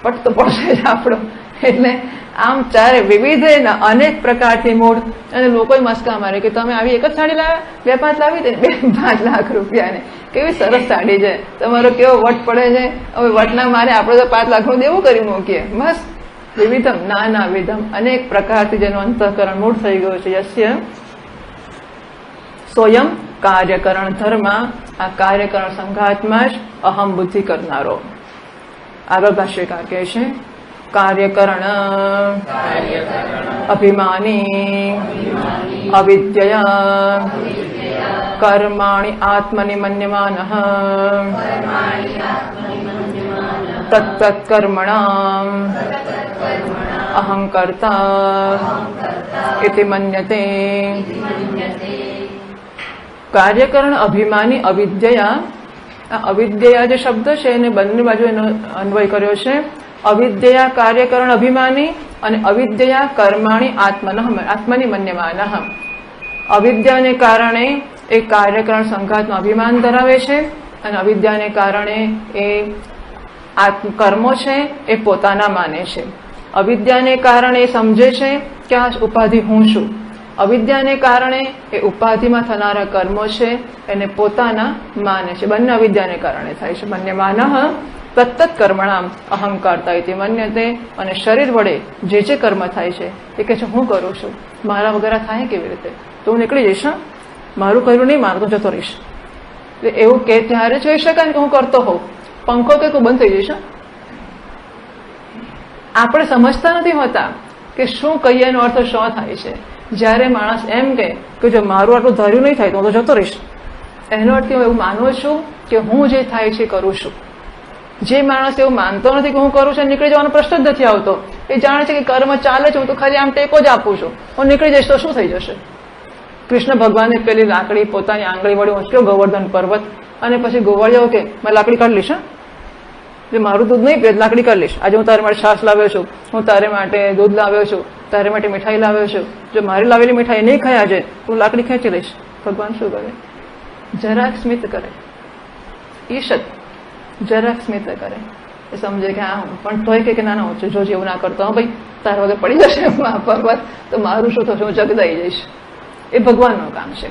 પટ તો પડશે જ આપણો. એટલે આમ ચારે વિવિધ અનેક પ્રકારથી મૂળ. અને લોકો મસ્કા મારે કે તમે આવી એક જ સાડી લાવ્યા, 2-5 લાવી દે, 2-5 લાખ રૂપિયાને, કેવી સરસ સાડી છે, તમારો કેવો વટ પડે છે. હવે વટના મારે આપણે તો 5 લાખનું દેવું કરી મૂકીએ બસ. વિવિધમ નાના વિધમ અનેક પ્રકારથી જેનું અંતઃકરણ મૂળ થઈ ગયું છે. યસ્ય સ્વયં કાર્યકરણ ધર્મ. આ કાર્યકરણ સંઘાતમાં જ અહમ બુદ્ધિ કરનારો. આગળ ભાષ્યકાર કહે છે કાર્યકરણ અભિમાની અવિદ્યયા કર્માણિ આત્મનિ મન્યમાનઃ તત્તત્કર્મણાં અહંકર્તા ઇતિ મન્યતે. કાર્યકરણ અભિમાની અવિદ્યયા. આ અવિદ્યા જે શબ્દ છે એને બંને બાજુ એનો અન્વય કર્યો છે. અવિદ્યા કાર્યકરણ અભિમાની અને અવિદ્યા કર્માણી આત્મની મન્યમાનઃ. અવિદ્યાને કારણે એ કાર્યકરણ સંઘાતમાં અભિમાન ધરાવે છે અને અવિદ્યાને કારણે એ કર્મો છે એ પોતાના માને છે. અવિદ્યાને કારણે એ સમજે છે કે આ ઉપાધિ હું છું. અવિદ્યાને કારણે એ ઉપાધિમાં થનારા કર્મો છે એને પોતાના માને છે. બંને અવિદ્યાને કારણે થાય છે. મન્યમાનઃ તત્તત્ કર્મણામ અહંકારતા ઇતિ મન્યતે. અને શરીર વડે જે જે કર્મ થાય છે એ કહે છે હું કરું છું, મારા વગર થાય કેવી રીતે, તો હું નીકળી જઈશ, મારું કર્યું નહીં, મારું તો જતો રહીશ. એવું કે ત્યારે જોઈ શકાય કે હું કરતો હોઉં, પંખો કે બંધ થઈ જઈશ. આપણે સમજતા નથી હોતા કે શું કહીએ એનો અર્થ શું થાય છે. જ્યારે માણસ એમ કે જો મારું આટલું ધાર્યું નહીં થાય તો હું તો જતો રહીશ, એનો અર્થ હું એવું માનું છું કે હું જે થાય છે કરું છું. જે માણસ એવું માનતો નથી કે હું કરું છું, નીકળી જવાનો પ્રશ્ન જ નથી આવતો. એ જાણે છે કે કર્મ ચાલે છે, હું તો ખાલી આમ ટેકો જ આપું છું, હું નીકળી જઈશ તો શું થઈ જશે. કૃષ્ણ ભગવાને પેલી લાકડી પોતાની આંગળી વડે ઊંચક્યો ગોવર્ધન પર્વત, અને પછી ગોવાળિયો કે મેં લાકડી કાઢી લઈશ, જે મારું દૂધ નહીં પીએ લાકડી કાઢી લઈશ. આજે હું તારે માટે છાશ લાવ્યો છું, હું તારે માટે દૂધ લાવ્યો છું, તારે માટે મીઠાઈ લાવ્યો છું, જો મારી લાવેલી મીઠાઈ નહીં ખાયા છે હું લાકડી ખેંચી લઈશ. ભગવાન શું કરે? જરાક સ્મિત કરે, ઈશત જરાક સ્મિત કરે. એ સમજે કે હા, પણ તોય કે ના ના જો જેવું ના કરતો, હા ભાઈ તારા વગર પડી જશે પર્વત તો મારું શું થશે, હું જગદાઈ જઈશ. એ ભગવાનનું કામ છે.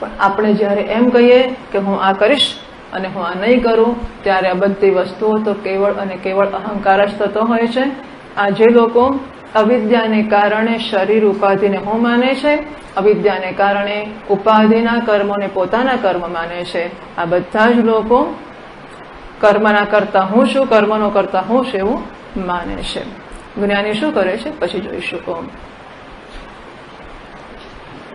પણ આપણે જ્યારે એમ કહીએ કે હું આ કરીશ અને હું આ નહીં કરું, ત્યારે આ બધી વસ્તુઓ તો કેવળ અને કેવળ અહંકાર જ થતો હોય છે. આ જે લોકો અવિદ્યાને કારણે શરીર ઉપાધિને હું માને છે, અવિદ્યાને કારણે ઉપાધિના કર્મોને પોતાના કર્મ માને છે. આ બધા જ લોકો કર્મના કરતા હું છું, કર્મનો કરતા હું છું એવું માને છે. જ્ઞાની શું કરે છે પછી જોઈશું.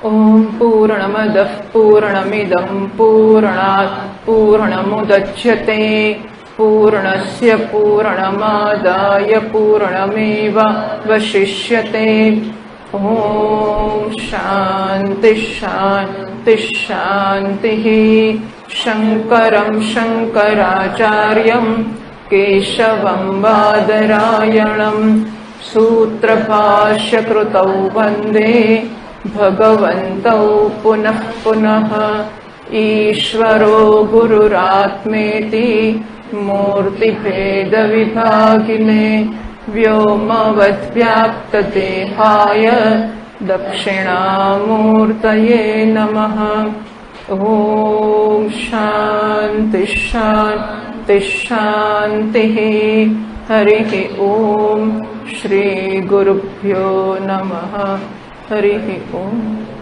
ઓમ પૂર્ણમદઃ પૂર્ણમિદં પૂર્ણાત પૂર્ણમુદચ્યતે પૂર્ણસ્ય પૂર્ણમાદાય પૂર્ણમેવાવશિષ્યતે. ઓમ શાંતિ શાંતિ શાંતિ. શંકરં શંકરાચાર્યં કેશવં બાદરાયણં સૂત્રભાષ્યકૃતૌ વંદે ભગવन्तौ પુનઃ પુનઃ. ઈશ્વરો ગુરુરાત્મેતિ મૂર્તિભેદવિભાગિને વ્યોમવદ્વ્યાપ્તદેહાય દક્ષિણામૂર્તયે નમઃ. ઓમ શાંતિ શાંતિ શાંતિ. હરિ ઓમ. શ્રી ગુરુભ્યો નમઃ. હરિ ઓમ.